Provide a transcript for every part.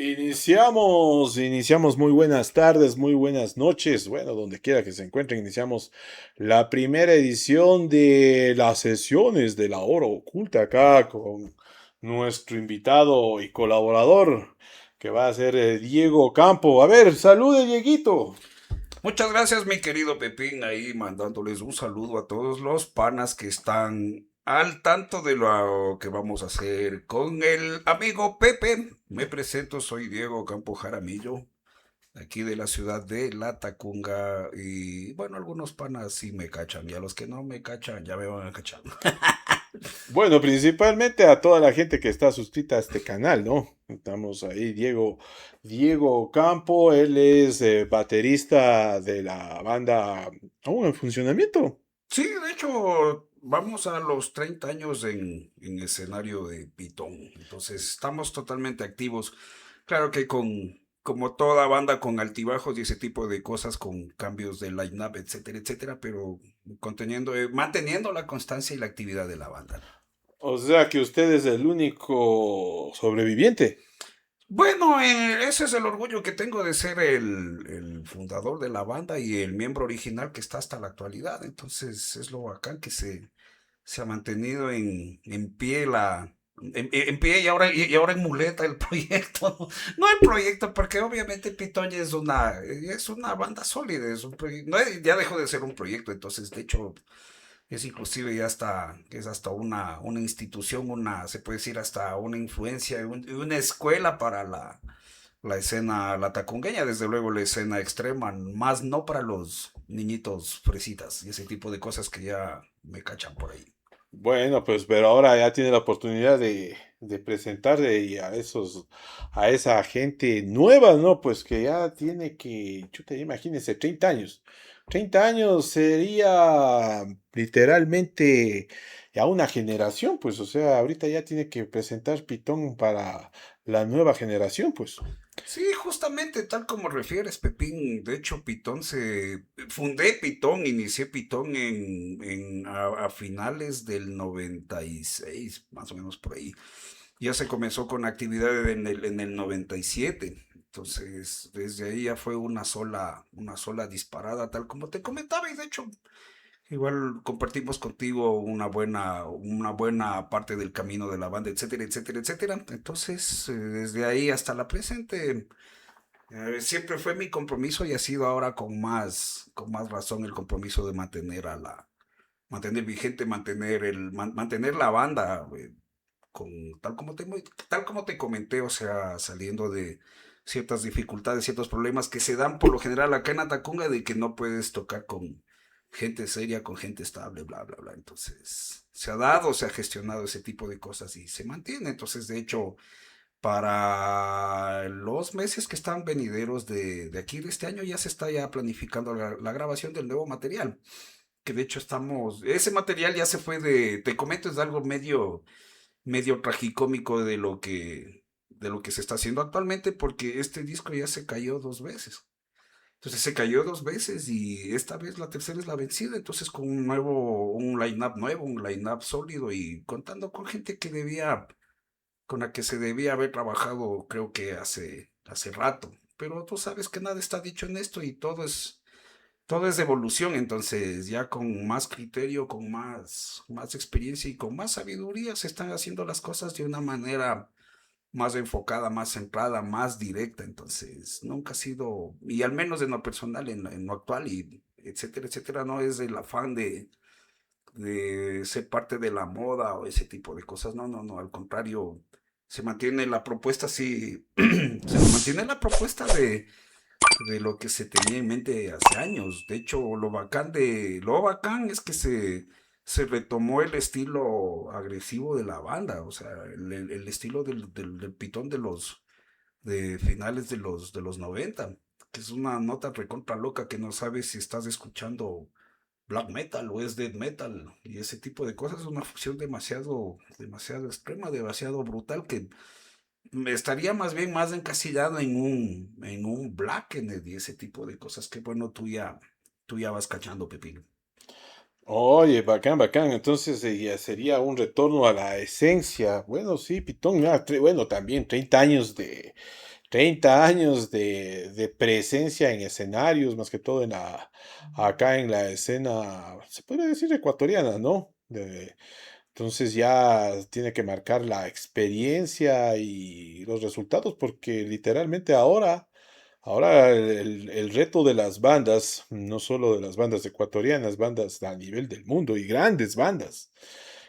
Iniciamos muy buenas tardes, muy buenas noches, bueno, donde quiera que se encuentren, iniciamos la primera edición de las sesiones de la hora oculta acá con nuestro invitado y colaborador, que va a ser Diego Campo. A ver, salude, Dieguito. Muchas gracias, mi querido Pepín, ahí mandándoles un saludo a todos los panas que están al tanto de lo que vamos a hacer con el amigo Pepe. Me presento, soy Diego Campo Jaramillo, aquí de la ciudad de La Tacunga. Y bueno, algunos panas sí me cachan, y a los que no me cachan ya me van a cachar. Bueno, principalmente a toda la gente que está suscrita a este canal, ¿no? Estamos ahí, Diego Campo, él es baterista de la banda aún en funcionamiento. Sí, de hecho, vamos a los 30 años en escenario de Pitón. Entonces, estamos totalmente activos. Claro que como toda banda con altibajos y ese tipo de cosas, con cambios de line-up, etcétera, etcétera, pero manteniendo la constancia y la actividad de la banda. O sea que usted es el único sobreviviente. Bueno, ese es el orgullo que tengo de ser el fundador de la banda y el miembro original que está hasta la actualidad. Entonces, es lo bacán que se ha mantenido en pie en pie y ahora en muleta el proyecto. No el proyecto, porque obviamente Pitoña es una banda sólida, es un proyecto, no, ya dejó de ser un proyecto, entonces de hecho es inclusive ya hasta, es hasta una institución, se puede decir hasta una influencia, una escuela para la escena latacungueña, desde luego la escena extrema, más no para los niñitos fresitas y ese tipo de cosas que ya me cachan por ahí. Bueno, pues, pero ahora ya tiene la oportunidad de presentarle y a esa gente nueva, ¿no? Pues que ya tiene que, chuta, imagínense, 30 años. 30 años sería literalmente ya una generación, pues, o sea, ahorita ya tiene que presentar Pitón para la nueva generación, pues. Sí, justamente tal como refieres, Pepín. De hecho, fundé Pitón, inicié Pitón a finales del 96, más o menos por ahí. Ya se comenzó con actividades en el 97. Entonces, desde ahí ya fue una sola disparada, tal como te comentaba. Y de hecho, igual compartimos contigo una buena parte del camino de la banda, etcétera, etcétera, etcétera. Entonces, desde ahí hasta la presente. Siempre fue mi compromiso y ha sido ahora con más razón el compromiso de mantener vigente, mantener la banda, tal como te comenté, o sea, saliendo de ciertas dificultades, ciertos problemas que se dan por lo general acá en Atacunga, de que no puedes tocar con gente seria, con gente estable, bla, bla, bla. Entonces, se ha dado, se ha gestionado ese tipo de cosas y se mantiene. Entonces, de hecho, para los meses que están venideros de aquí de este año ya se está ya planificando la grabación del nuevo material. Que de hecho ese material ya se fue te comento, es algo medio tragicómico de lo que se está haciendo actualmente, porque este disco ya se cayó dos veces. Entonces se cayó dos veces y esta vez la tercera es la vencida. Entonces con un line-up nuevo, un line-up sólido y contando con gente con la que se debía haber trabajado, creo que hace rato. Pero tú sabes que nada está dicho en esto y todo es de evolución, entonces ya con más criterio, más experiencia y con más sabiduría se están haciendo las cosas de una manera más enfocada, más centrada, más directa. Entonces, nunca ha sido, y al menos en lo personal, en lo actual, y etcétera, etcétera, no es el afán de ser parte de la moda o ese tipo de cosas. No, no, no, al contrario, se mantiene la propuesta así, se mantiene la propuesta de lo que se tenía en mente hace años. De hecho, lo bacán es que se retomó el estilo agresivo de la banda, o sea, el estilo del pitón de finales de los 90, que es una nota recontra loca que no sabes si estás escuchando black metal o es death metal y ese tipo de cosas. Es una fusión demasiado extrema, demasiado brutal, que me estaría más bien más encasillado en un Blackened y ese tipo de cosas que bueno, tú ya vas cachando, Pepino. Oye, bacán, bacán. Entonces ya sería un retorno a la esencia. Bueno, sí, Pitón, bueno, también 30 años 30 años de presencia en escenarios, más que todo acá en la escena, se puede decir ecuatoriana, ¿no? Entonces ya tiene que marcar la experiencia y los resultados, porque literalmente ahora el reto de las bandas, no solo de las bandas ecuatorianas, bandas a nivel del mundo y grandes bandas,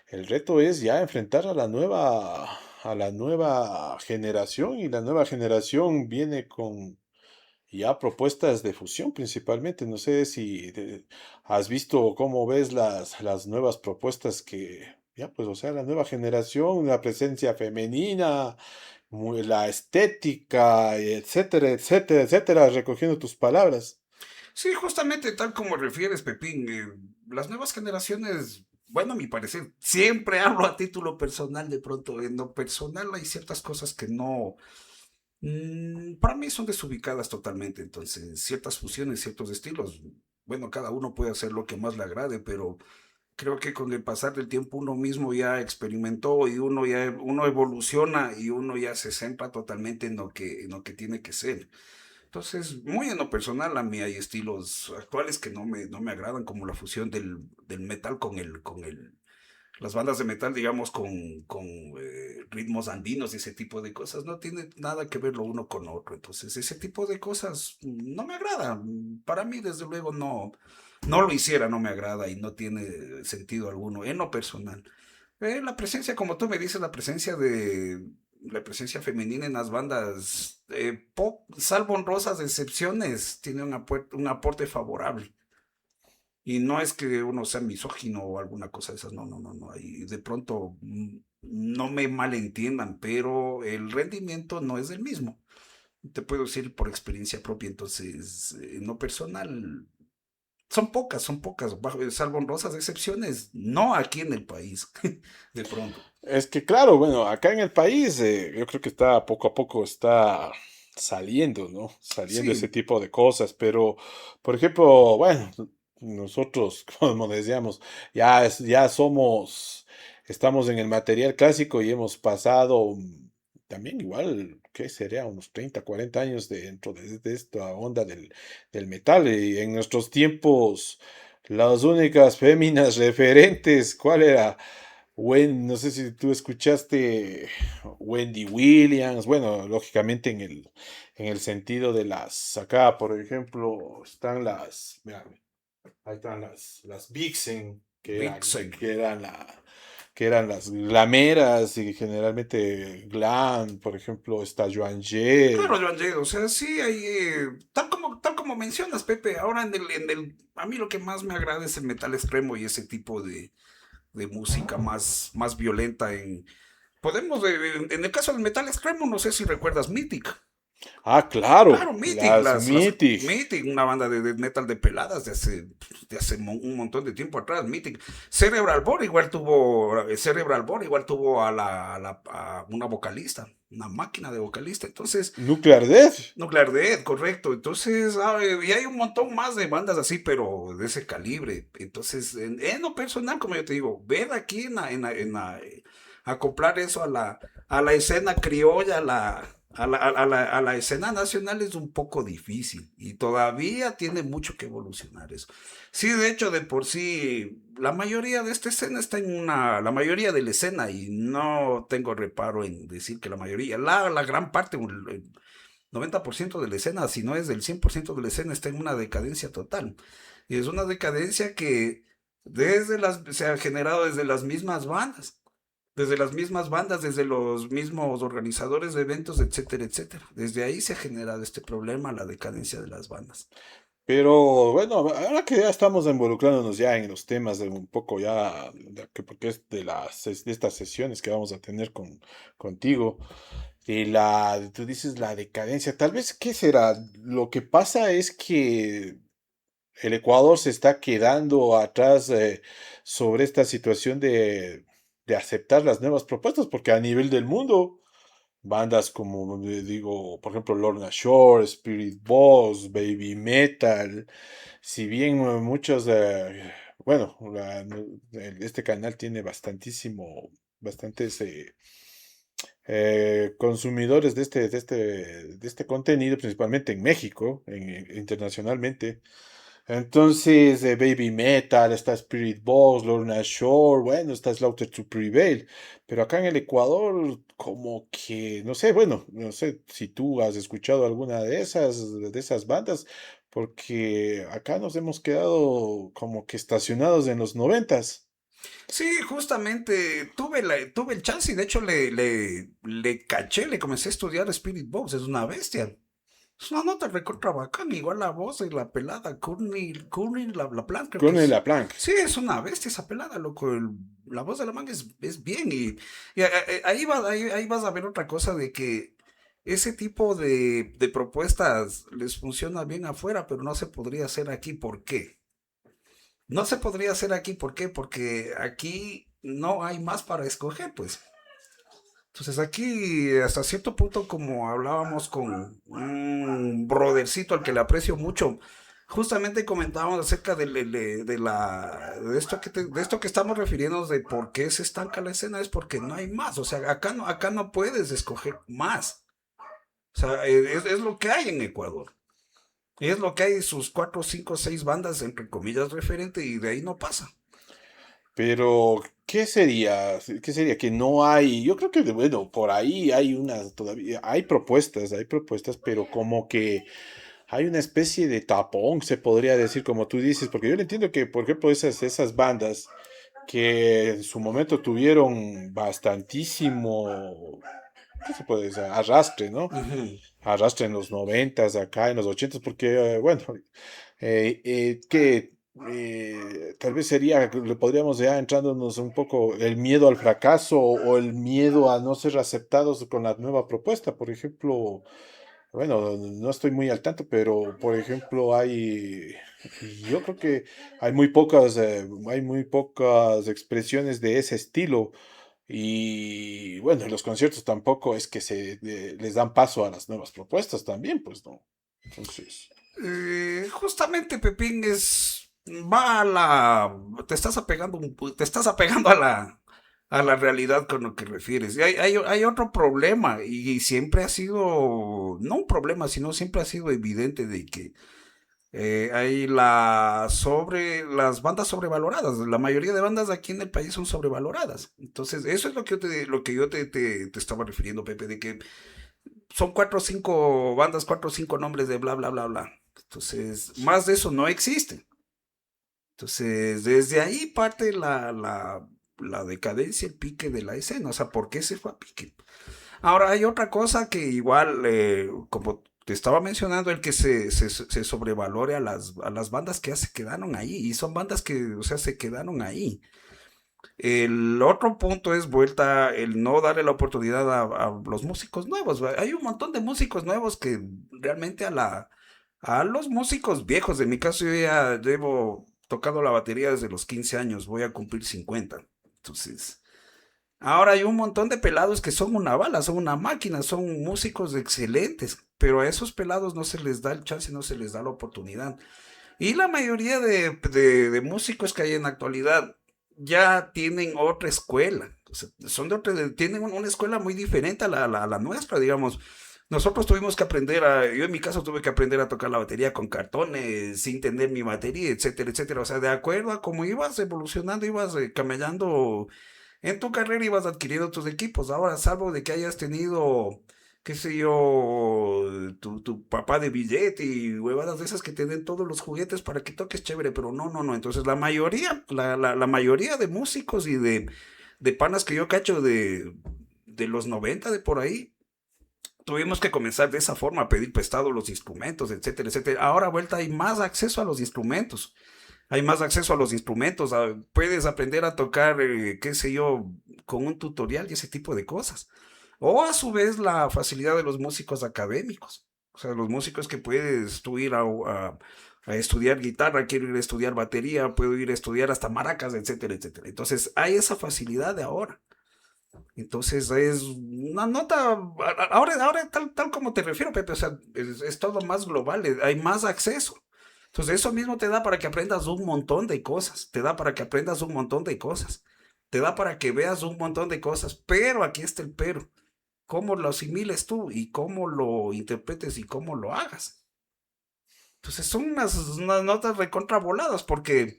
el reto es ya enfrentar a la nueva generación, y la nueva generación viene con ya propuestas de fusión principalmente. No sé si has visto o cómo ves las nuevas propuestas que, ya pues, o sea, la nueva generación, la presencia femenina, la estética, etcétera, etcétera, etcétera, recogiendo tus palabras. Sí, justamente tal como refieres, Pepín, las nuevas generaciones, bueno, a mi parecer, siempre hablo a título personal, de pronto, en lo personal hay ciertas cosas que no, para mí son desubicadas totalmente, entonces, ciertas fusiones, ciertos estilos, bueno, cada uno puede hacer lo que más le agrade, pero creo que con el pasar del tiempo uno mismo ya experimentó y uno evoluciona y uno ya se centra totalmente en lo que tiene que ser. Entonces, muy en lo personal, a mí hay estilos actuales que no me agradan, como la fusión del metal las bandas de metal, digamos, con ritmos andinos y ese tipo de cosas. No tiene nada que ver lo uno con lo otro. Entonces, ese tipo de cosas no me agrada. Para mí, desde luego, no lo hiciera, no me agrada y no tiene sentido alguno en lo personal. La presencia, como tú me dices, la presencia femenina en las bandas pop, salvo honrosas excepciones, tiene un aporte favorable. Y no es que uno sea misógino o alguna cosa de esas, no, no, no, no. Y de pronto no me malentiendan, pero el rendimiento no es el mismo. Te puedo decir por experiencia propia, entonces, en lo personal, son pocas, salvo honrosas excepciones, no aquí en el país, de pronto. Es que claro, bueno, acá en el país yo creo que está poco a poco está saliendo, ¿no? Saliendo ese Sí, tipo de cosas, pero por ejemplo, bueno, nosotros, como decíamos, ya estamos en el material clásico y hemos pasado también igual, ¿qué sería? Unos 30, 40 años dentro de esta onda del metal, y en nuestros tiempos las únicas féminas referentes, ¿cuál era? No sé si tú escuchaste Wendy Williams, bueno, lógicamente en el sentido de acá por ejemplo, mira, ahí están las Vixen, Vixen. que eran las glameras y generalmente glam, por ejemplo, está Joan Claro, Jett. Joan Jett, o sea, sí, hay, tal como mencionas, Pepe, ahora a mí lo que más me agrada es el metal extremo y ese tipo de música más violenta en el caso del metal extremo, no sé si recuerdas Mythic. Ah, claro, Claro, Mythic, las Mythic. Mythic, una banda de death metal de peladas de hace un montón de tiempo atrás, Mythic. Cerebral Bore igual tuvo a una vocalista, una máquina de vocalista. Entonces, Nuclear Death. Nuclear Death, correcto. Entonces, y hay un montón más de bandas así, pero de ese calibre. Entonces, en lo personal, como yo te digo, ver aquí acoplar eso a la escena criolla, a la escena nacional es un poco difícil y todavía tiene mucho que evolucionar eso. Sí, de hecho, de por sí, la mayoría de esta escena la mayoría de la escena, y no tengo reparo en decir que la mayoría, la gran parte, 90% de la escena, si no es del 100% de la escena, está en una decadencia total. Y es una decadencia que se ha generado desde las mismas bandas, desde los mismos organizadores de eventos, etcétera, etcétera. Desde ahí se ha generado este problema, la decadencia de las bandas. Pero bueno, ahora que ya estamos involucrándonos ya en los temas de un poco ya, porque es de estas sesiones que vamos a tener contigo, y tú dices la decadencia, tal vez, ¿qué será? Lo que pasa es que el Ecuador se está quedando atrás sobre esta situación de aceptar las nuevas propuestas, porque a nivel del mundo, bandas como, digo, por ejemplo, Lorna Shore, Spirit Boss, Baby Metal, si bien muchos, bueno, este canal tiene bastantes consumidores de este contenido, principalmente en México, internacionalmente. Entonces, Baby Metal, está Spirit Box, Lorna Shore, bueno, está Slaughter to Prevail, pero acá en el Ecuador, como que, no sé, bueno, no sé si tú has escuchado alguna de esas bandas, porque acá nos hemos quedado como que estacionados en los noventas. Sí, justamente tuve el chance y de hecho le caché, le comencé a estudiar Spirit Box, es una bestia. Es una nota recontra bacán, igual la voz de la pelada, Courtney la Plan, creo que Con el es. Planck. Sí, es una bestia esa pelada, loco. La voz de la man es bien y ahí vas a ver otra cosa de que ese tipo de propuestas les funciona bien afuera, pero no se podría hacer aquí. ¿Por qué? No se podría hacer aquí, ¿por qué? Porque aquí no hay más para escoger, pues. Entonces aquí, hasta cierto punto, como hablábamos con un brothercito al que le aprecio mucho, justamente comentábamos acerca de esto que estamos refiriéndonos de por qué se estanca la escena, es porque no hay más. O sea, acá no puedes escoger más. O sea, es lo que hay en Ecuador. Es lo que hay, sus cuatro, cinco, seis bandas, entre comillas, referente, y de ahí no pasa. Pero, ¿qué sería? ¿Qué sería? Que no hay, yo creo que, bueno, por ahí hay unas, todavía, hay propuestas, pero como que hay una especie de tapón, se podría decir, como tú dices, porque yo le entiendo que, por ejemplo, esas bandas que en su momento tuvieron bastantísimo, ¿qué se puede decir? Arrastre, ¿no? Ujú. Arrastre en los noventas, acá en los ochentas, porque, bueno, que tal vez sería, le podríamos ya entrándonos un poco el miedo al fracaso o el miedo a no ser aceptados con la nueva propuesta. Por ejemplo, bueno, no estoy muy al tanto, pero por ejemplo yo creo que hay muy pocas expresiones de ese estilo. Y bueno, en los conciertos tampoco es que les dan paso a las nuevas propuestas también, pues no. Entonces, Justamente Pepín va a te estás apegando a la realidad con lo que refieres. Y hay otro problema y siempre ha sido, no un problema, sino siempre ha sido evidente de que hay las bandas sobrevaloradas. La mayoría de bandas aquí en el país son sobrevaloradas. Entonces, eso es lo que yo te estaba refiriendo, Pepe, de que son cuatro o cinco bandas, cuatro o cinco nombres de bla, bla, bla, bla. Entonces, más de eso no existe. Entonces, desde ahí parte la decadencia, el pique de la escena. O sea, ¿por qué se fue a pique? Ahora, hay otra cosa que igual, como te estaba mencionando, el que se sobrevalore a a las bandas que ya se quedaron ahí. Y son bandas que, o sea, se quedaron ahí. El otro punto es vuelta el no darle la oportunidad a los músicos nuevos. ¿Va? Hay un montón de músicos nuevos que realmente a los músicos viejos, en mi caso yo ya llevo tocando la batería desde los 15 años, voy a cumplir 50. Entonces, ahora hay un montón de pelados que son una bala, son una máquina, son músicos excelentes, pero a esos pelados no se les da el chance, no se les da la oportunidad. Y la mayoría de músicos que hay en la actualidad ya tienen otra escuela. O sea, son tienen una escuela muy diferente a a la nuestra, digamos. Nosotros tuvimos que aprender yo en mi caso tuve que aprender a tocar la batería con cartones, sin tener mi batería, etcétera, etcétera. O sea, de acuerdo a cómo ibas evolucionando, ibas camellando en tu carrera, ibas adquiriendo tus equipos. Ahora, salvo de que hayas tenido, qué sé yo, tu papá de billete y huevadas de esas que te den todos los juguetes para que toques chévere, pero no, no, no. Entonces, la mayoría de músicos y de panas que yo cacho de los 90 de por ahí, tuvimos que comenzar de esa forma a pedir prestado los instrumentos, etcétera, etcétera. Ahora, vuelta, hay más acceso a los instrumentos. Hay más acceso a los instrumentos, puedes aprender a tocar, qué sé yo, con un tutorial y ese tipo de cosas. O a su vez la facilidad de los músicos académicos. O sea, los músicos que puedes tú ir a estudiar guitarra, quiero ir a estudiar batería, puedo ir a estudiar hasta maracas, etcétera, etcétera. Entonces, hay esa facilidad de ahora. Entonces, es una nota, ahora tal como te refiero, Pepe, o sea, es todo más global, hay más acceso. Entonces, eso mismo te da para que aprendas un montón de cosas, te da para que aprendas un montón de cosas, te da para que veas un montón de cosas, pero aquí está el pero. cómo lo asimiles tú y cómo lo interpretes y cómo lo hagas. Entonces son unas notas recontra porque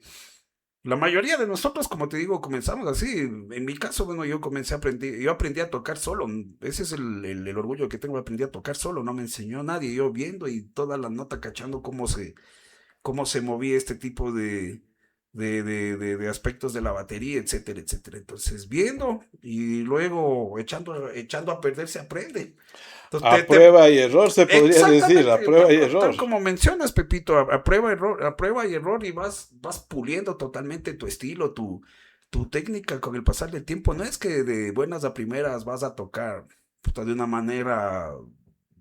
la mayoría de nosotros, como te digo, comenzamos así. En mi caso, bueno, yo aprendí a tocar solo. Ese es el orgullo que tengo, aprendí a tocar solo, no me enseñó nadie, yo viendo y toda la nota cachando cómo se movía este tipo de aspectos de la batería, etcétera, etcétera. Entonces, viendo y luego echando a perder se aprende. Entonces, A prueba y error se podría decir, a exactamente, prueba y error. tal como mencionas, Pepito, a prueba y error y vas puliendo totalmente tu estilo, tu técnica con el pasar del tiempo. No es que de buenas a primeras vas a tocar puta, de una manera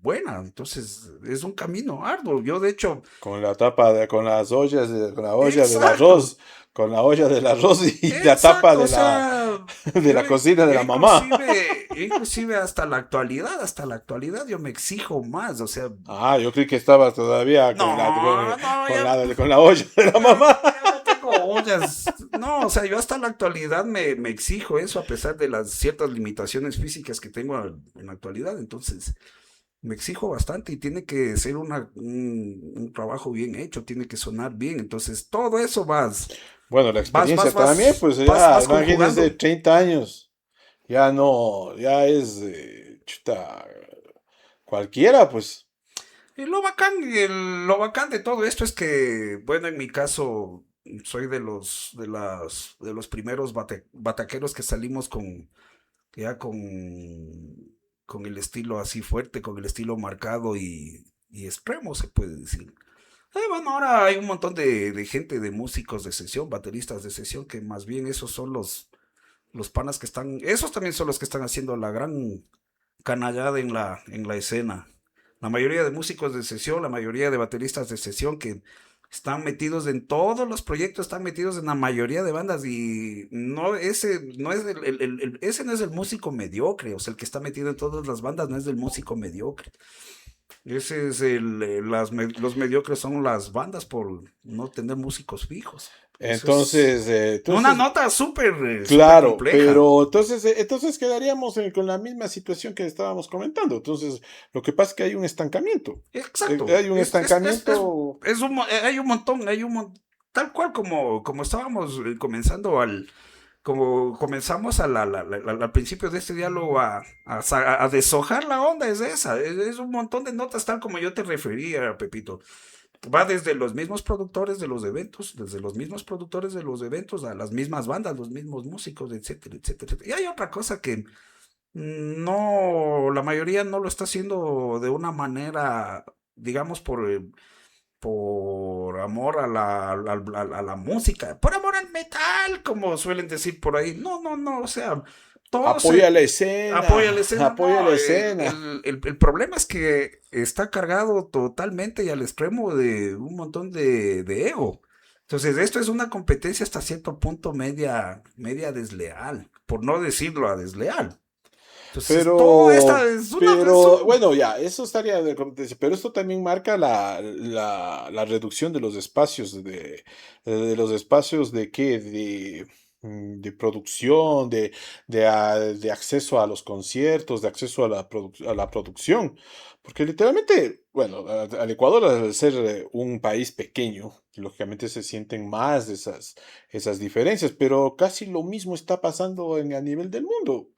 buena, entonces es un camino arduo. Yo, de hecho, Con la tapa con las ollas, con la olla del exacto, arroz, con la olla del arroz y la tapa exacto, o sea, de la cocina de la mamá. inclusive hasta la actualidad yo me exijo más, o sea, Ah, yo creí que estaba todavía no, no, con la olla de la mamá. ya no tengo ollas. No, o sea, yo hasta la actualidad me exijo eso a pesar de las ciertas limitaciones físicas que tengo en la actualidad. Entonces, me exijo bastante y tiene que ser un trabajo bien hecho, tiene que sonar bien. Entonces, todo eso Bueno, la experiencia también, pues ya, vas imagínense, conjugando. 30 años. Ya no, ya es, chuta, cualquiera, pues. Y lo bacán de todo esto es que, bueno, en mi caso, soy de los primeros bataqueros que salimos ya con el estilo así fuerte, con el estilo marcado y extremo, se puede decir. Bueno, ahora hay un montón de gente, de músicos de sesión, bateristas de sesión, que más bien esos son los panas que están, esos también son los que están haciendo la gran canallada en la escena. La mayoría de músicos de sesión, la mayoría de bateristas de sesión que están metidos en todos los proyectos, están metidos en la mayoría de bandas y no, ese no es ese no es el músico mediocre, o sea, el que está metido en todas las bandas no es el músico mediocre. Ese es los mediocres son las bandas por no tener músicos fijos. Eso es Entonces, una entonces, nota súper claro, compleja. pero entonces quedaríamos con la misma situación que estábamos comentando. Entonces, lo que pasa es que hay un estancamiento. Exacto. Hay un estancamiento. Hay un montón, tal cual como estábamos comenzando como comenzamos al principio de este diálogo a deshojar la onda, es esa, es un montón de notas tal como yo te refería, Pepito. Va desde los mismos productores de los eventos, desde los mismos productores de los eventos a las mismas bandas, los mismos músicos, etcétera, etcétera, etcétera. Y hay otra cosa que no, la mayoría no lo está haciendo de una manera, digamos, por amor a la música, por amor al metal, como suelen decir por ahí. No, no, no, o sea, todo Apoya se la escena, apoya la escena. apoya la No, escena. el problema es que está cargado totalmente y al extremo de un montón de ego. Entonces, esto es una competencia hasta cierto punto media desleal, por no decirlo a desleal. Entonces, todo esta es Pero, un... bueno, ya, eso estaría de competencia, pero esto también marca la reducción de los espacios de los espacios de qué, de producción, de acceso a los conciertos, de acceso a a la producción, porque literalmente, bueno, al Ecuador, al ser un país pequeño, lógicamente se sienten más esas diferencias, pero casi lo mismo está pasando a nivel del mundo.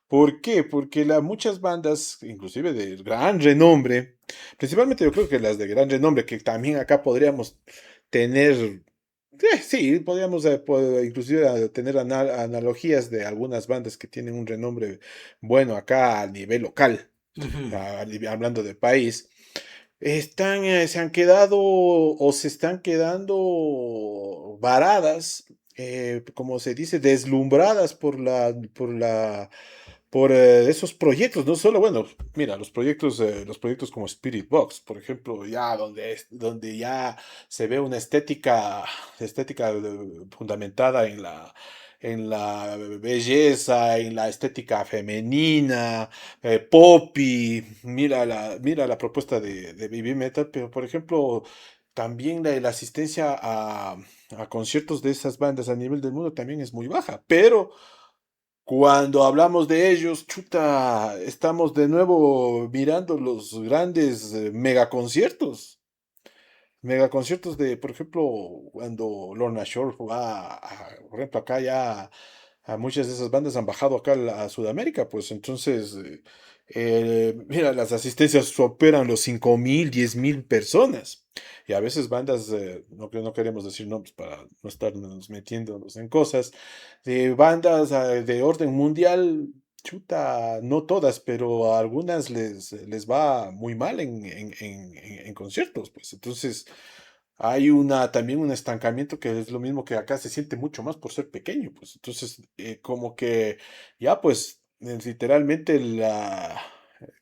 ¿Por qué? Porque muchas bandas, inclusive de gran renombre, principalmente yo creo que las de gran renombre, que también acá podríamos tener, sí, podríamos inclusive tener analogías de algunas bandas que tienen un renombre bueno acá a nivel local, Ujú. hablando de país, se han quedado o se están quedando varadas, como se dice, deslumbradas por esos proyectos, no solo, bueno, mira, los proyectos como Spirit Box, por ejemplo, ya donde ya se ve una estética fundamentada en la belleza, en la estética femenina, poppy, mira la propuesta de Baby Metal, pero por ejemplo, también la asistencia a conciertos de esas bandas a nivel del mundo también es muy baja, pero cuando hablamos de ellos, chuta, estamos de nuevo mirando los grandes megaconciertos. Megaconciertos de, por ejemplo, cuando Lorna Shore va, por ejemplo, acá ya a muchas de esas bandas han bajado acá a Sudamérica, pues entonces, mira, las asistencias superan los 5.000, 10.000 personas. Y a veces bandas, no, no queremos decir nombres para no estarnos metiéndonos en cosas, de bandas de orden mundial, chuta, no todas, pero a algunas les va muy mal en conciertos, pues entonces hay también un estancamiento que es lo mismo que acá se siente mucho más por ser pequeño, pues. Entonces, como que ya, pues, literalmente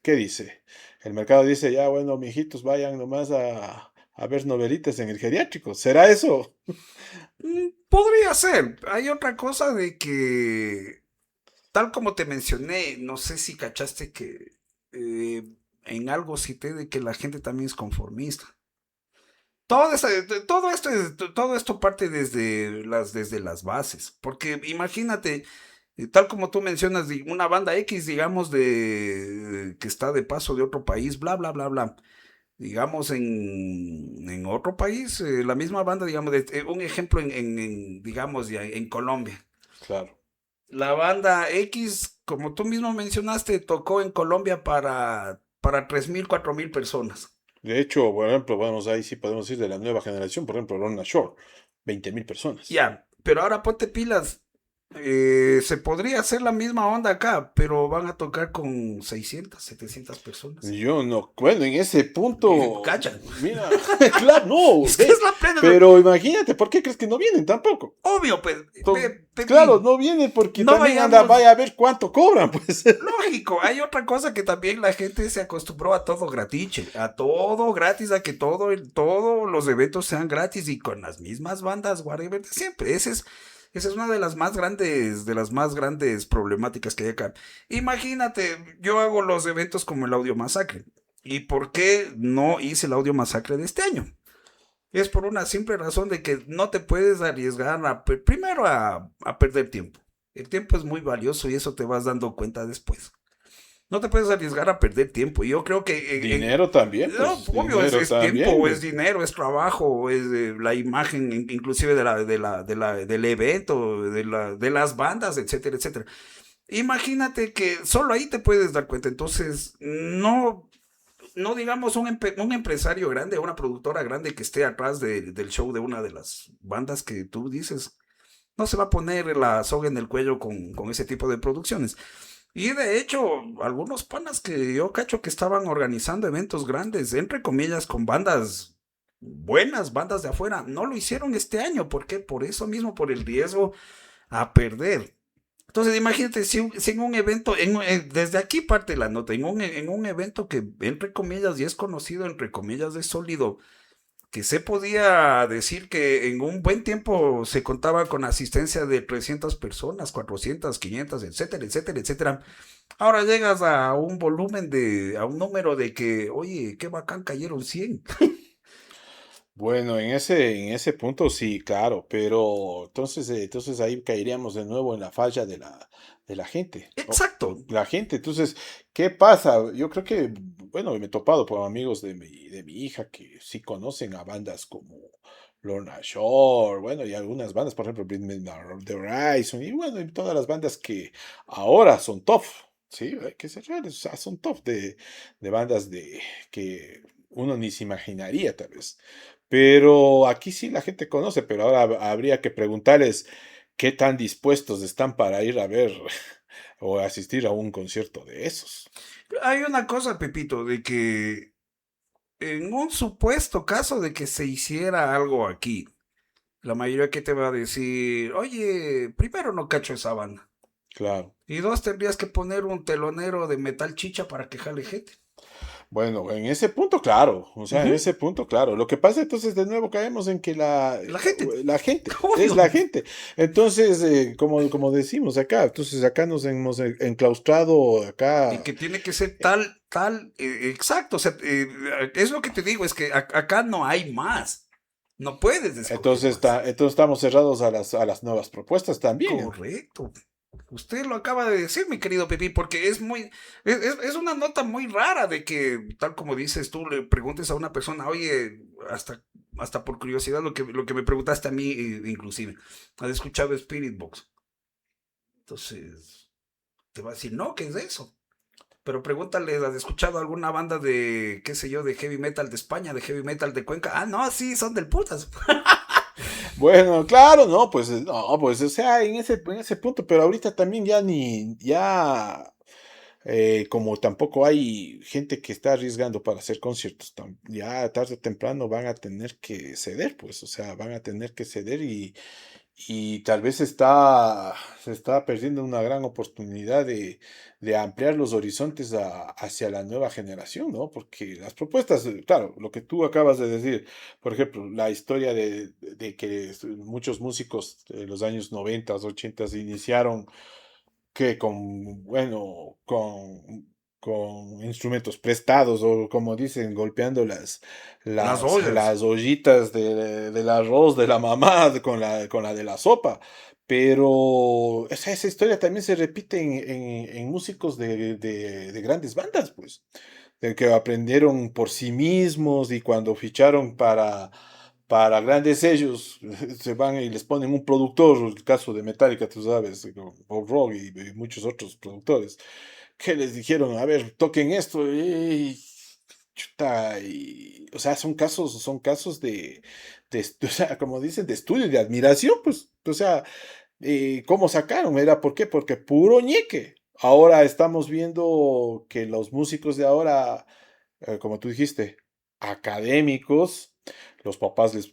¿qué dice? El mercado dice, ya, bueno, mijitos, vayan nomás a ver novelitas en el geriátrico. ¿Será eso? Podría ser. Hay otra cosa de que, tal como te mencioné, no sé si cachaste que eh, en algo cité de que la gente también es conformista. Todo esto parte desde las bases, porque imagínate, tal como tú mencionas, una banda X, digamos, que está de paso de otro país, bla, bla, bla, bla. Digamos, en otro país, la misma banda, digamos, un ejemplo digamos, ya, en Colombia. Claro. La banda X, como tú mismo mencionaste, tocó en Colombia para 3.000 4.000 personas. De hecho, por ejemplo, vamos ahí sí podemos ir de la nueva generación, por ejemplo, Lorna Shore, 20.000 personas. Ya, pero ahora ponte pilas. Se podría hacer la misma onda acá, pero van a tocar con 600 700 personas. Yo no, bueno, en ese punto, ¿Cacha? mira, claro, no, Es que es la plena. pero imagínate, ¿por qué crees que no vienen tampoco? Obvio, pues, Claro, Pepín, no vienen porque no también anda, vayamos. vaya a ver cuánto cobran, pues. Lógico, hay otra cosa que también la gente se acostumbró a todo gratiche, a todo gratis, a que todos los eventos sean gratis y con las mismas bandas, whatever, de siempre. Esa es una de las más grandes problemáticas que hay acá. Imagínate, yo hago los eventos como el Audio Masacre. ¿Y por qué no hice el Audio Masacre de este año? Es por una simple razón de que no te puedes arriesgar primero a perder tiempo. El tiempo es muy valioso y eso te vas dando cuenta después. No te puedes arriesgar a perder tiempo. Y yo creo que, Dinero también, no, pues, obvio, dinero es tiempo, es también. dinero, es trabajo, es la imagen, inclusive del evento, de las bandas, etcétera, etcétera. Imagínate que solo ahí te puedes dar cuenta. Entonces, no digamos un empresario grande, una productora grande que esté atrás del show de una de las bandas que tú dices, no se va a poner la soga en el cuello con ese tipo de producciones. Y de hecho, algunos panas que yo cacho que estaban organizando eventos grandes, entre comillas, con bandas buenas, bandas de afuera, no lo hicieron este año. ¿Por qué? Por eso mismo, por el riesgo a perder. Entonces, imagínate si en un evento, desde aquí parte la nota, en un evento que, entre comillas, y es conocido, entre comillas, de sólido, que se podía decir que en un buen tiempo se contaba con asistencia de 300 personas, 400, 500, etcétera, etcétera, etcétera. Ahora llegas a un a un número de que, oye, qué bacán, cayeron 100. Bueno, en ese punto sí, claro, pero entonces ahí caeríamos de nuevo en la falla de la gente. Exacto. La gente, entonces, ¿qué pasa? Yo creo que, bueno, me he topado por amigos de mi hija que sí conocen a bandas como Lorna Shore, bueno, y algunas bandas, por ejemplo, Bring Me The Horizon, y bueno, y todas las bandas que ahora son top, sí, hay que ser reales, o sea, son top de bandas que uno ni se imaginaría tal vez. Pero aquí sí la gente conoce, pero ahora habría que preguntarles qué tan dispuestos están para ir a ver o asistir a un concierto de esos. Hay una cosa, Pepito, de que en un supuesto caso de que se hiciera algo aquí, la mayoría que te va a decir, oye, primero no cacho esa banda. Claro. Y dos, tendrías que poner un telonero de metal chicha para que jale gente. Bueno, en ese punto, claro. O sea, en Ujú. ese punto, claro. Lo que pasa entonces de nuevo caemos en que la, La gente, la gente, es obvio. la gente. Entonces, como decimos acá, entonces acá nos hemos enclaustrado, Y acá. que tiene que ser tal, exacto. O sea, es lo que te digo, es que acá no hay más. No puedes escoger Entonces, más. entonces estamos cerrados a las nuevas propuestas también. Correcto. Usted lo acaba de decir, mi querido Pepín, porque es muy, es una nota muy rara de que, tal como dices tú, le preguntes a una persona, oye, hasta por curiosidad lo que me preguntaste a mí, inclusive, ¿has escuchado Spirit Box? Entonces, te va a decir, no, ¿qué es eso? Pero pregúntale, ¿has escuchado alguna banda de, qué sé yo, de heavy metal de España, de heavy metal de Cuenca? Ah, no, sí, son del putas. Bueno, claro, no, pues, no, pues, o sea, en ese punto, pero ahorita también ya ni, ya, como tampoco hay gente que está arriesgando para hacer conciertos, ya tarde o temprano van a tener que ceder, pues, o sea, van a tener que ceder y tal vez se está perdiendo una gran oportunidad de ampliar los horizontes hacia la nueva generación, ¿no? Porque las propuestas, claro, lo que tú acabas de decir, por ejemplo, la historia de que muchos músicos de los años 90, 80 iniciaron que con, bueno, con instrumentos prestados o como dicen, golpeando Las ollas. las ollitas del arroz de la mamá con la de la sopa. Pero esa historia también se repite en músicos de grandes bandas, pues, de que aprendieron por sí mismos y cuando ficharon para grandes sellos, se van y les ponen un productor, el caso de Metallica, tú sabes, con Bob Rock y muchos otros productores, que les dijeron, a ver, toquen esto, y, chuta, o sea, son casos o sea, como dicen, de estudio, y de admiración, pues, o sea, ¿cómo sacaron? Era, ¿por qué? Porque puro ñeque. Ahora estamos viendo que los músicos de ahora, como tú dijiste, académicos, los papás les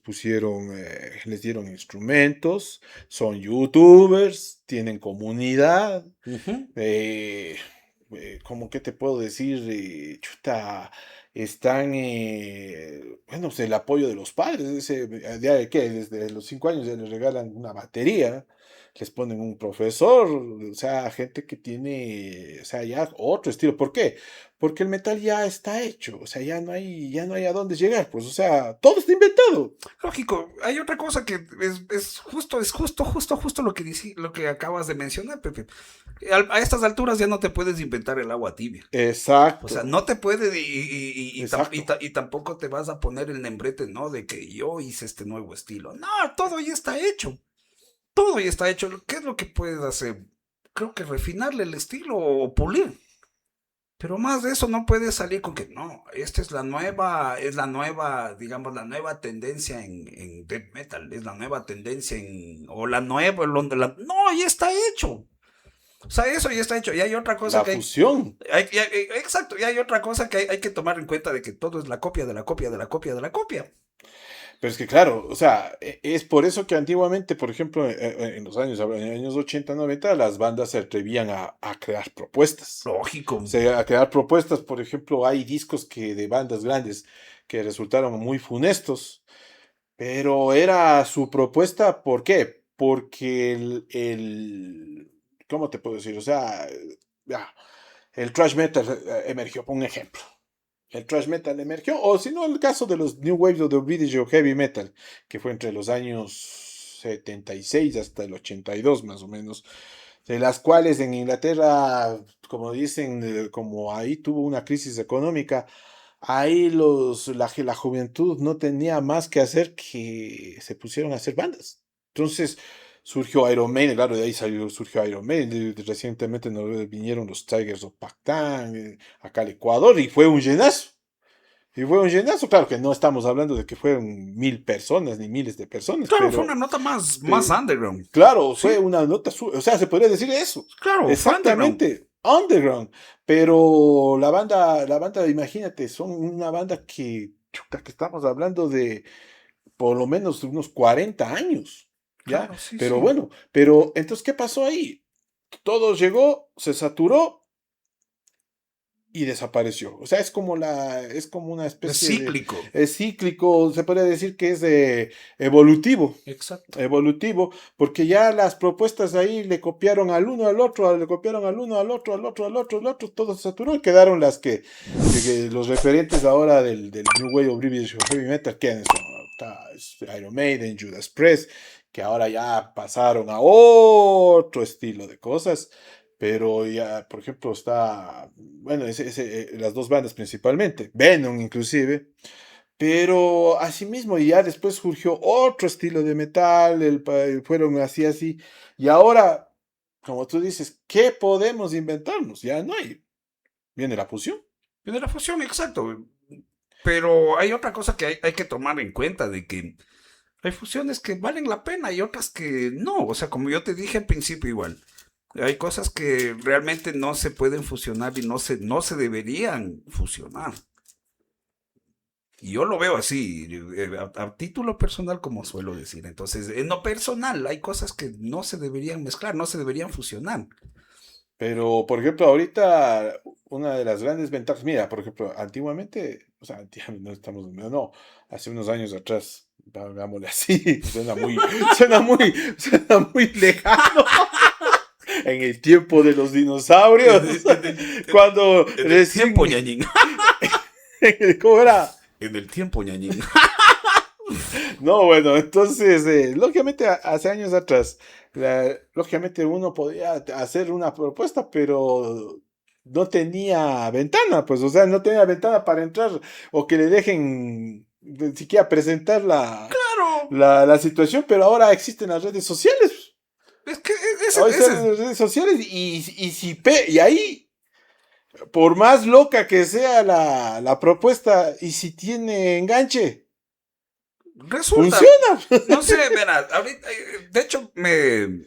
dieron instrumentos, son youtubers, tienen comunidad, Ujú. ¿cómo que te puedo decir? Chuta, están, bueno, pues el apoyo de los padres, ya de qué, desde los 5 años ya les regalan una batería, les ponen un profesor, o sea, gente que tiene, o sea, ya otro estilo. ¿Por qué? Porque el metal ya está hecho, o sea, ya no hay a dónde llegar, pues, o sea, todo está inventado. Lógico, hay otra cosa que es justo lo que lo que acabas de mencionar, Pepe. A estas alturas ya no te puedes inventar el agua tibia. O sea, Exacto, no te puedes exacto. y tampoco te vas a poner el nembrete, ¿no? De que yo hice este nuevo estilo. No, todo ya está hecho. Todo ya está hecho. ¿Qué es lo que puedes hacer? Creo que refinarle el estilo o pulir. Pero más de eso no puedes salir con que no, esta es la nueva, digamos, la nueva tendencia en death metal, es la nueva tendencia o la nueva, no, ya está hecho. O sea, eso ya está hecho. Y hay otra cosa La que hay, fusión. exacto, y hay otra cosa que hay que tomar en cuenta de que todo es la copia de la copia de la copia de la copia. Pero es que claro, o sea, es por eso que antiguamente, por ejemplo, en los años 80, 90, las bandas se atrevían a crear propuestas. Lógico. O sea, a crear propuestas, por ejemplo, hay discos de bandas grandes que resultaron muy funestos, pero era su propuesta, ¿por qué? Porque ¿cómo te puedo decir? O sea, ya, el thrash metal emergió, por un ejemplo. El thrash metal emergió, o si no, el caso de los New Waves of the British o Heavy Metal, que fue entre los años 76 hasta el 82 más o menos, de las cuales en Inglaterra, como dicen, como ahí tuvo una crisis económica, ahí la juventud no tenía más que hacer que se pusieron a hacer bandas. Entonces surgió Iron Maiden, claro, de ahí surgió Iron Maiden. Recientemente nos vinieron los Tigers of Pactán acá al Ecuador y fue un llenazo. Y fue un llenazo, claro que no estamos hablando de que fueron 1000 personas ni miles de personas, Claro, fue una nota más pe- underground. claro, fue Sí, una nota, o sea, se podría decir eso, claro, fue underground. exactamente, underground, pero la banda, imagínate, son una banda que, chuta, que estamos hablando de por lo menos unos 40 años, ¿ya? Claro, sí, Pero sí. bueno, pero entonces, ¿qué pasó ahí? Todo llegó, se saturó y desapareció. O sea, es como una Es especie de, cíclico. es cíclico, se podría decir que es evolutivo. Exacto. Evolutivo, porque ya las propuestas de ahí le copiaron al uno al otro, le copiaron al uno al otro, al otro, al otro, al otro, todo se saturó y quedaron las que los referentes ahora del New Wave of British Heavy Metal, que son Iron Maiden, Judas Priest, que ahora ya pasaron a otro estilo de cosas, pero ya, por ejemplo, está, bueno, las dos bandas principalmente, Venom inclusive, pero asimismo ya después surgió otro estilo de metal, fueron así, así, y ahora, como tú dices, ¿qué podemos inventarnos? Ya no hay, viene la fusión. Viene la fusión, exacto. Pero hay otra cosa que hay que tomar en cuenta, de que hay fusiones que valen la pena y otras que no. O sea, como yo te dije al principio igual, hay cosas que realmente no se pueden fusionar y no se deberían fusionar. Y yo lo veo así, a título personal, como suelo decir. Entonces, en lo personal, hay cosas que no se deberían mezclar, no se deberían fusionar. Pero, por ejemplo, ahorita una de las grandes ventajas, mira, por ejemplo, antiguamente, o sea, no estamos, no, hace unos años atrás, hagámosle así, suena muy lejano. En el tiempo de los dinosaurios, cuando En el recién, tiempo, ñañín. ¿cómo era? En el tiempo, ñañín. No, bueno, entonces, lógicamente, hace años atrás, lógicamente uno podía hacer una propuesta, pero no tenía ventana, pues, o sea, no tenía ventana para entrar o que le dejen ni siquiera presentar Claro, la situación, pero ahora existen las redes sociales. es que Ahora ese están las redes sociales y ahí, por más loca que sea la propuesta, y si tiene enganche, resulta. funciona. No sé, verás, ahorita, de hecho, me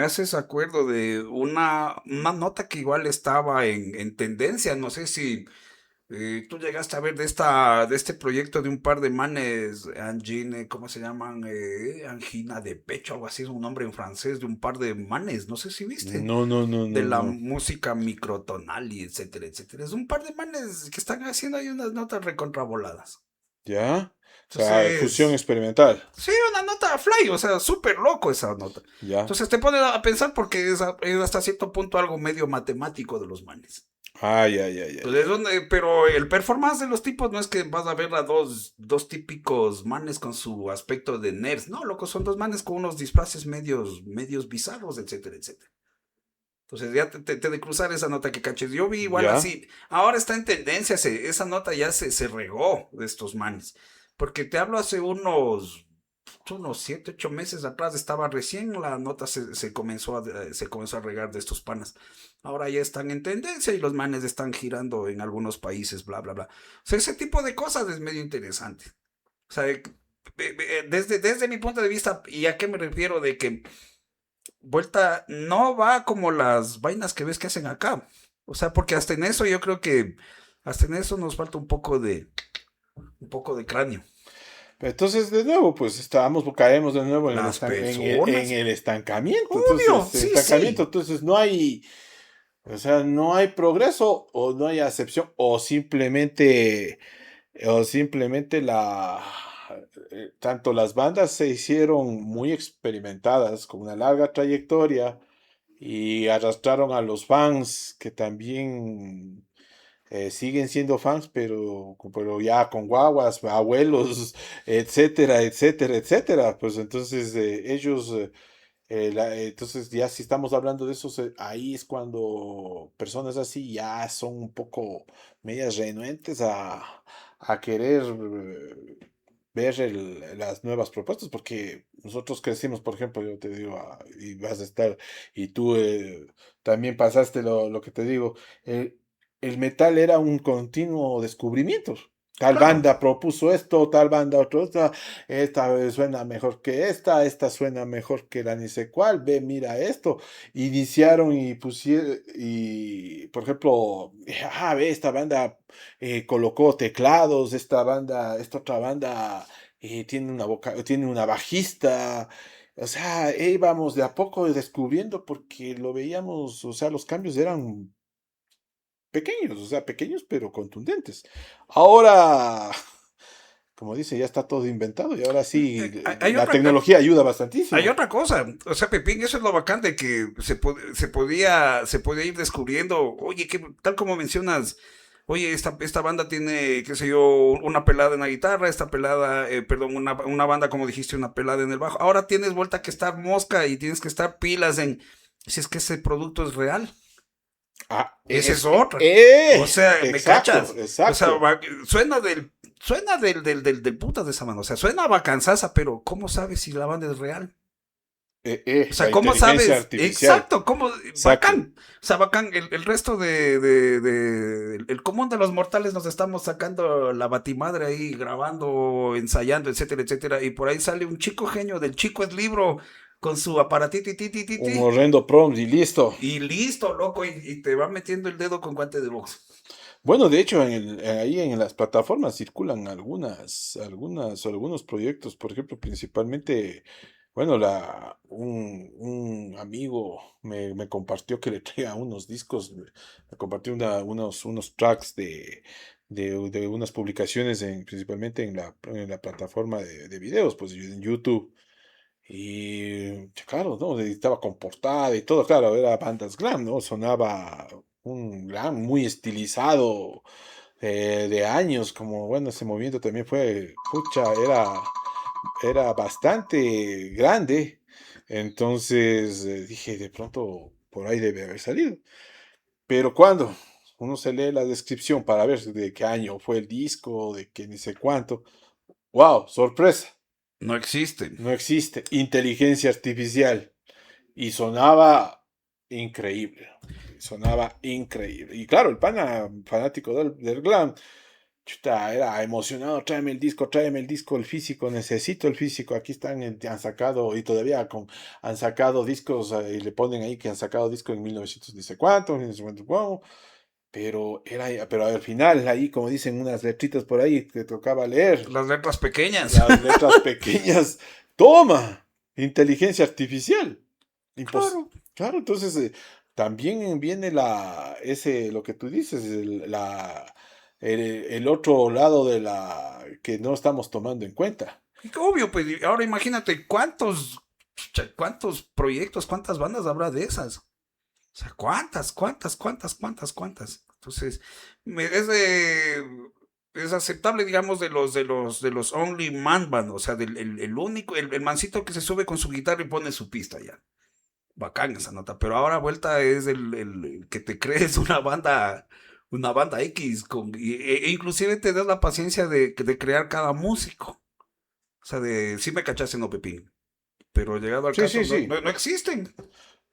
haces acuerdo de una nota que igual estaba en tendencia. No sé si tú llegaste a ver de este proyecto de un par de manes, angine, ¿cómo se llaman? Angina de pecho, algo así, es un nombre en francés, de un par de manes, no sé si viste, No, no, no, de no, la no. música microtonal y etcétera, etcétera. Es un par de manes que están haciendo ahí unas notas recontraboladas. ¿Ya? O sea, fusión Entonces, experimental. sí, una nota fly, o sea, súper loco esa nota. ¿Ya? Entonces te pone a pensar porque es hasta cierto punto algo medio matemático de los manes. Ay, ay, ay, ay, Pues es ay. pero el performance de los tipos no es que vas a ver a dos típicos manes con su aspecto de nerds, no, loco, son dos manes con unos disfraces medios bizarros, etcétera, etcétera. Entonces ya te de cruzar esa nota que caches. Yo vi igual ¿Ya? así. Ahora está en tendencia, esa nota ya se regó de estos manes. Porque te hablo hace unos 7, 8 meses atrás, estaba recién la nota se comenzó a regar de estos panas. Ahora ya están en tendencia y los manes están girando en algunos países, bla, bla, bla. O sea, ese tipo de cosas es medio interesante. O sea, desde mi punto de vista, ¿y a qué me refiero? De que vuelta no va como las vainas que ves que hacen acá. O sea, porque hasta en eso yo creo que hasta en eso nos falta un poco de cráneo. Entonces, de nuevo, pues caemos de nuevo Las en personas, el estancamiento. obvio, Entonces, sí, estancamiento, sí. entonces no hay, o sea, no hay progreso o no hay acepción o simplemente tanto las bandas se hicieron muy experimentadas con una larga trayectoria y arrastraron a los fans que también siguen siendo fans, pero ya con guaguas, abuelos, etcétera, etcétera, etcétera. Pues entonces ellos, entonces ya si estamos hablando de eso, ahí es cuando personas así ya son un poco medias renuentes a querer ver las nuevas propuestas, porque nosotros crecimos, por ejemplo, yo te digo, y vas a estar, y tú también pasaste lo que te digo, el metal era un continuo descubrimiento. Tal Claro. banda propuso esto, tal banda otro, esta suena mejor que esta suena mejor que la ni sé cuál, ve, mira esto. Iniciaron y pusieron, y por ejemplo, ve, esta banda colocó teclados, esta otra banda tiene una bajista. O sea, íbamos de a poco descubriendo porque lo veíamos, o sea, los cambios eran pequeños, o sea, pequeños pero contundentes. Ahora, como dice, ya está todo inventado y ahora sí, Hay la otra, tecnología ayuda hay bastantísimo. otra cosa. O sea, Pepín, eso es lo bacán de que se podía ir descubriendo, oye, que tal como mencionas. Oye, esta banda tiene, qué sé yo, una pelada en la guitarra, esta pelada, perdón, una banda, como dijiste, una pelada en el bajo. Ahora tienes vuelta que estar mosca y tienes que estar pilas en si es que ese producto es real. Ah, Esa es otra. O sea, ¿me exacto, cachas? O sea, exacto. suena del putas de esa mano. O sea, suena bacanzaza, pero ¿cómo sabes si la banda es real? O sea, La ¿cómo inteligencia sabes? artificial. Exacto, ¿cómo? Exacto. Bacán. O sea, bacán. El resto el común de los mortales nos estamos sacando la batimadre ahí, grabando, ensayando, etcétera, etcétera. Y por ahí sale un chico genio del chico es libro con su aparatito y ti, ti, ti, Un ti. horrendo prompt y listo. Y listo, loco, y te va metiendo el dedo con guante de box. Bueno, de hecho, ahí en las plataformas circulan algunos proyectos, por ejemplo, principalmente, bueno, un amigo me compartió que le traía unos discos, me compartió unos tracks de unas publicaciones principalmente en la plataforma de videos, pues en YouTube. Y claro, ¿no? Estaba con portada y todo, claro, era bandas glam, ¿no? Sonaba un glam muy estilizado de años, como bueno, ese movimiento también fue, pucha, era bastante grande. Entonces dije, de pronto por ahí debe haber salido. Pero cuando uno se lee la descripción para ver de qué año fue el disco, de qué ni sé cuánto, wow, sorpresa, No existen. no existe inteligencia artificial. Y sonaba increíble. Sonaba increíble. Y claro, el pana fanático del glam, chuta, era emocionado, tráeme el disco, el físico, necesito el físico. Aquí están, han sacado, y todavía han sacado discos, y le ponen ahí que han sacado discos en 1900 dice cuánto, 1950 cuánto, pero al final, ahí, como dicen unas letritas por ahí que tocaba leer, Las letras pequeñas. las letras pequeñas, toma, inteligencia artificial. Claro. Claro, entonces también viene lo que tú dices, el otro lado de la que no estamos tomando en cuenta. Y obvio, pues ahora imagínate cuántos proyectos, cuántas bandas habrá de esas. O sea, cuántas. Entonces, es aceptable, digamos, de los Only Man Band, o sea, el único, el mancito que se sube con su guitarra y pone su pista ya. Bacán esa nota, pero ahora vuelta es el que te crees una banda X, inclusive te das la paciencia de crear cada músico. O sea, sí me cachaste, no, Pepín, pero llegado al Sí, caso, sí, no, sí. no, no existen.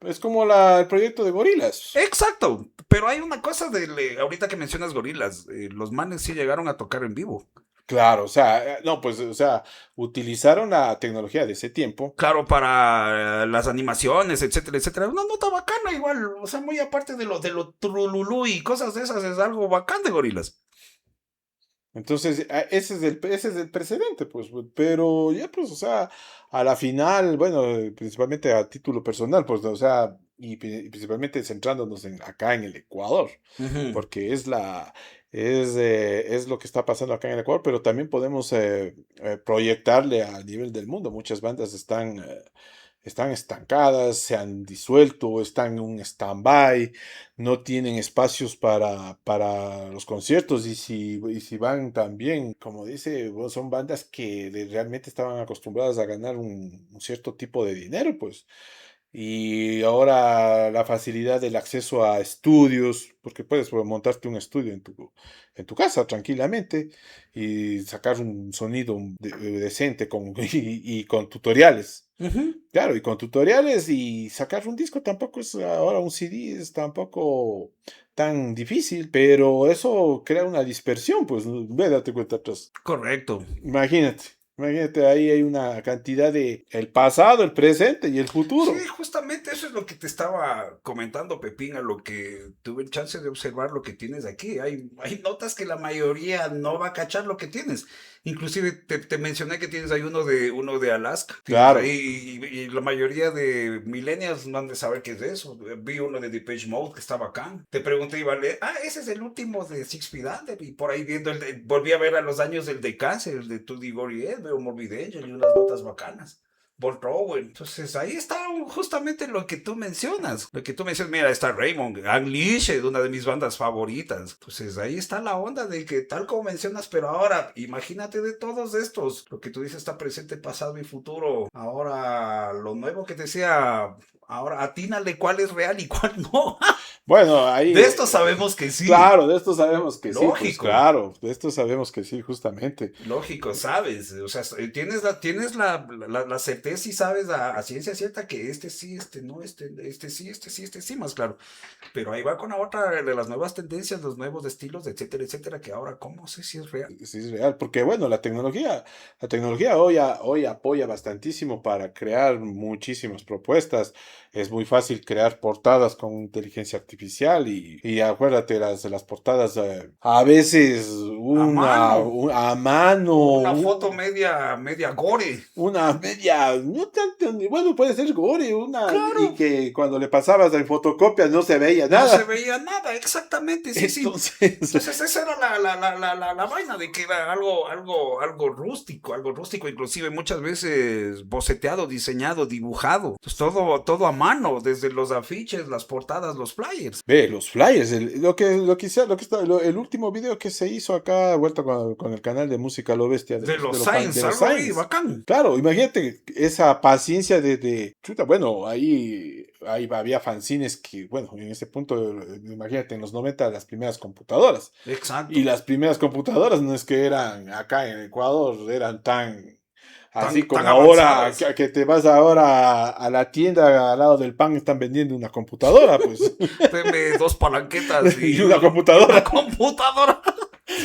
Es como el proyecto de Gorilas. Exacto, pero hay una cosa ahorita que mencionas gorilas, los manes sí llegaron a tocar en vivo. Claro, o sea, no, pues, o sea, utilizaron la tecnología de ese tiempo. Claro, para las animaciones, etcétera, etcétera. Una nota bacana igual, o sea, muy aparte de lo trululú y cosas de esas, es algo bacán de gorilas. Entonces, ese es el precedente, pues, pero ya, pues, o sea, a la final, bueno, principalmente a título personal, pues, o sea, y principalmente centrándonos acá en el Ecuador, Ujú. porque es lo que está pasando acá en el Ecuador, pero también podemos proyectarle a nivel del mundo. Muchas bandas están estancadas, se han disuelto, están en un stand-by, no tienen espacios para los conciertos y si van también, como dice, bueno, son bandas que realmente estaban acostumbradas a ganar un cierto tipo de dinero, pues. Y ahora la facilidad del acceso a estudios, porque puedes montarte un estudio en tu casa tranquilamente y sacar un sonido decente y con tutoriales. Ujú. Claro, y con tutoriales y sacar un disco tampoco es ahora un CD, es tampoco tan difícil, pero eso crea una dispersión, pues ve, date cuenta atrás. Correcto. Imagínate, imagínate, ahí hay una cantidad de el pasado, el presente y el Sí, futuro. justamente eso es lo que te estaba comentando, Pepín, a lo que tuve el chance de observar lo que tienes aquí. Hay notas que la mayoría no va a cachar lo que tienes. Inclusive te mencioné que tienes ahí uno de Alaska. Tienes Claro. ahí, y la mayoría de millennials no han de saber qué es eso. Vi uno de Depeche Mode que está bacán. Te pregunté y vale, ese es el último de Six Feet Under. Y por ahí viendo volví a ver a los años del de Cáncer, el de Tutti Goriet, veo Morbid Angel y unas notas bacanas. Voltrower. Entonces ahí está justamente lo que tú mencionas. Lo que tú mencionas, mira, está Raymond, Unleashed, una de mis bandas favoritas. Entonces ahí está la onda de que tal como mencionas, pero ahora imagínate de todos estos. Lo que tú dices está presente, pasado y futuro. Ahora lo nuevo que te decía, ahora atínale cuál es real y cuál no. Bueno, ahí, De esto sabemos que sí. claro, de esto sabemos que sí, pues Lógico. claro, de esto sabemos que sí, justamente. Lógico, sabes, o sea, tienes la certeza y sabes a ciencia cierta que este sí, este no, este sí, más claro. Pero ahí va con la otra de las nuevas tendencias, los nuevos estilos, etcétera, que ahora, ¿cómo sé si es real? Sí, es real, porque bueno, la tecnología hoy apoya bastantísimo para crear muchísimas propuestas. Es muy fácil crear portadas con inteligencia artificial y acuérdate, las portadas a veces A mano, a mano, una foto media gore. una media, no tanto, bueno, puede ser gore, y Claro, que cuando le pasabas en fotocopia no se veía no se nada. veía nada, exactamente, sí, sí. Entonces, Entonces esa era la vaina de que era algo rústico, inclusive muchas veces boceteado, diseñado, dibujado. Entonces todo a mano, desde los afiches, las portadas, los flyers. ve, los flyers, el último video que se hizo acá, vuelto con el canal de Música Lo Bestia De los de Science, los algo vi, Science. bacán. Claro, imagínate esa paciencia chuta, bueno, ahí había fanzines que, bueno, en ese punto, imagínate, en los 90 las primeras computadoras. Y Exacto. las primeras computadoras no es que eran acá en Ecuador, eran tan así Tan como ahora, avanzadas. que te vas ahora a la tienda al lado del pan, están vendiendo una computadora, pues. Deme dos palanquetas Y y una una computadora. computadora.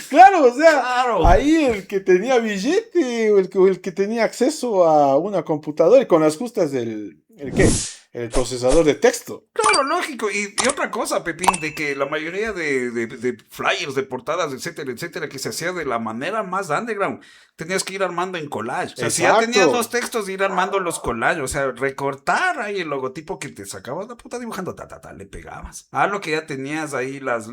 Claro, o sea, Claro. ahí el que tenía billete o el que tenía acceso a una computadora y con las justas ¿el qué? El procesador de texto. Claro, lógico. Y otra cosa, Pepín, de que la mayoría de flyers, de portadas, etcétera, que se hacía de la manera más underground, tenías que ir armando en collage. O sea, si ya tenías Exacto. los textos, ir armando los collages. O sea, recortar ahí el logotipo que te sacabas la puta dibujando, le pegabas. A lo que ya tenías ahí las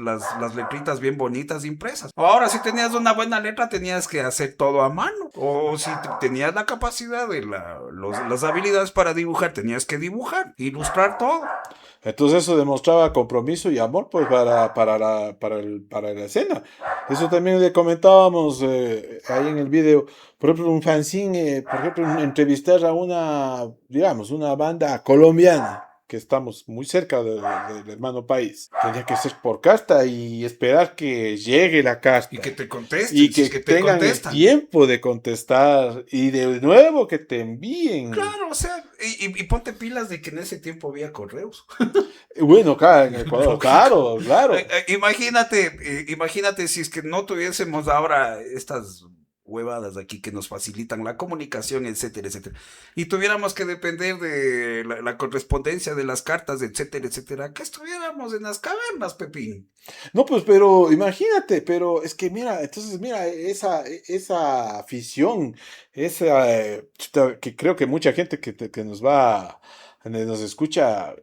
letritas bien bonitas impresas. Ahora, si tenías una buena letra, tenías que hacer todo a mano. O si tenías la capacidad de las habilidades para dibujar, tenías que dibujar, ilustrar todo. Entonces eso demostraba compromiso y amor pues para la escena. Eso también le comentábamos ahí en el video. Por ejemplo, un fanzine, por ejemplo, entrevistar a digamos, una banda colombiana, que estamos muy cerca del hermano país. Tenía que ser por carta y esperar que llegue la Y que carta te y contesten, si que es que te tengan el contestan. tiempo de contestar y de nuevo que te envíen. Claro, o sea, y ponte pilas de que en ese tiempo había correos. Bueno, acá en Ecuador, Lógico. claro, claro. Imagínate si es que no tuviésemos ahora estas huevadas aquí que nos facilitan la comunicación, etcétera. Y tuviéramos que depender de la correspondencia de las cartas, etcétera. Que estuviéramos en las cavernas, Pepín. No, pues, pero imagínate, pero es que mira, entonces mira, esa afición, chuta, que creo que mucha gente que nos escucha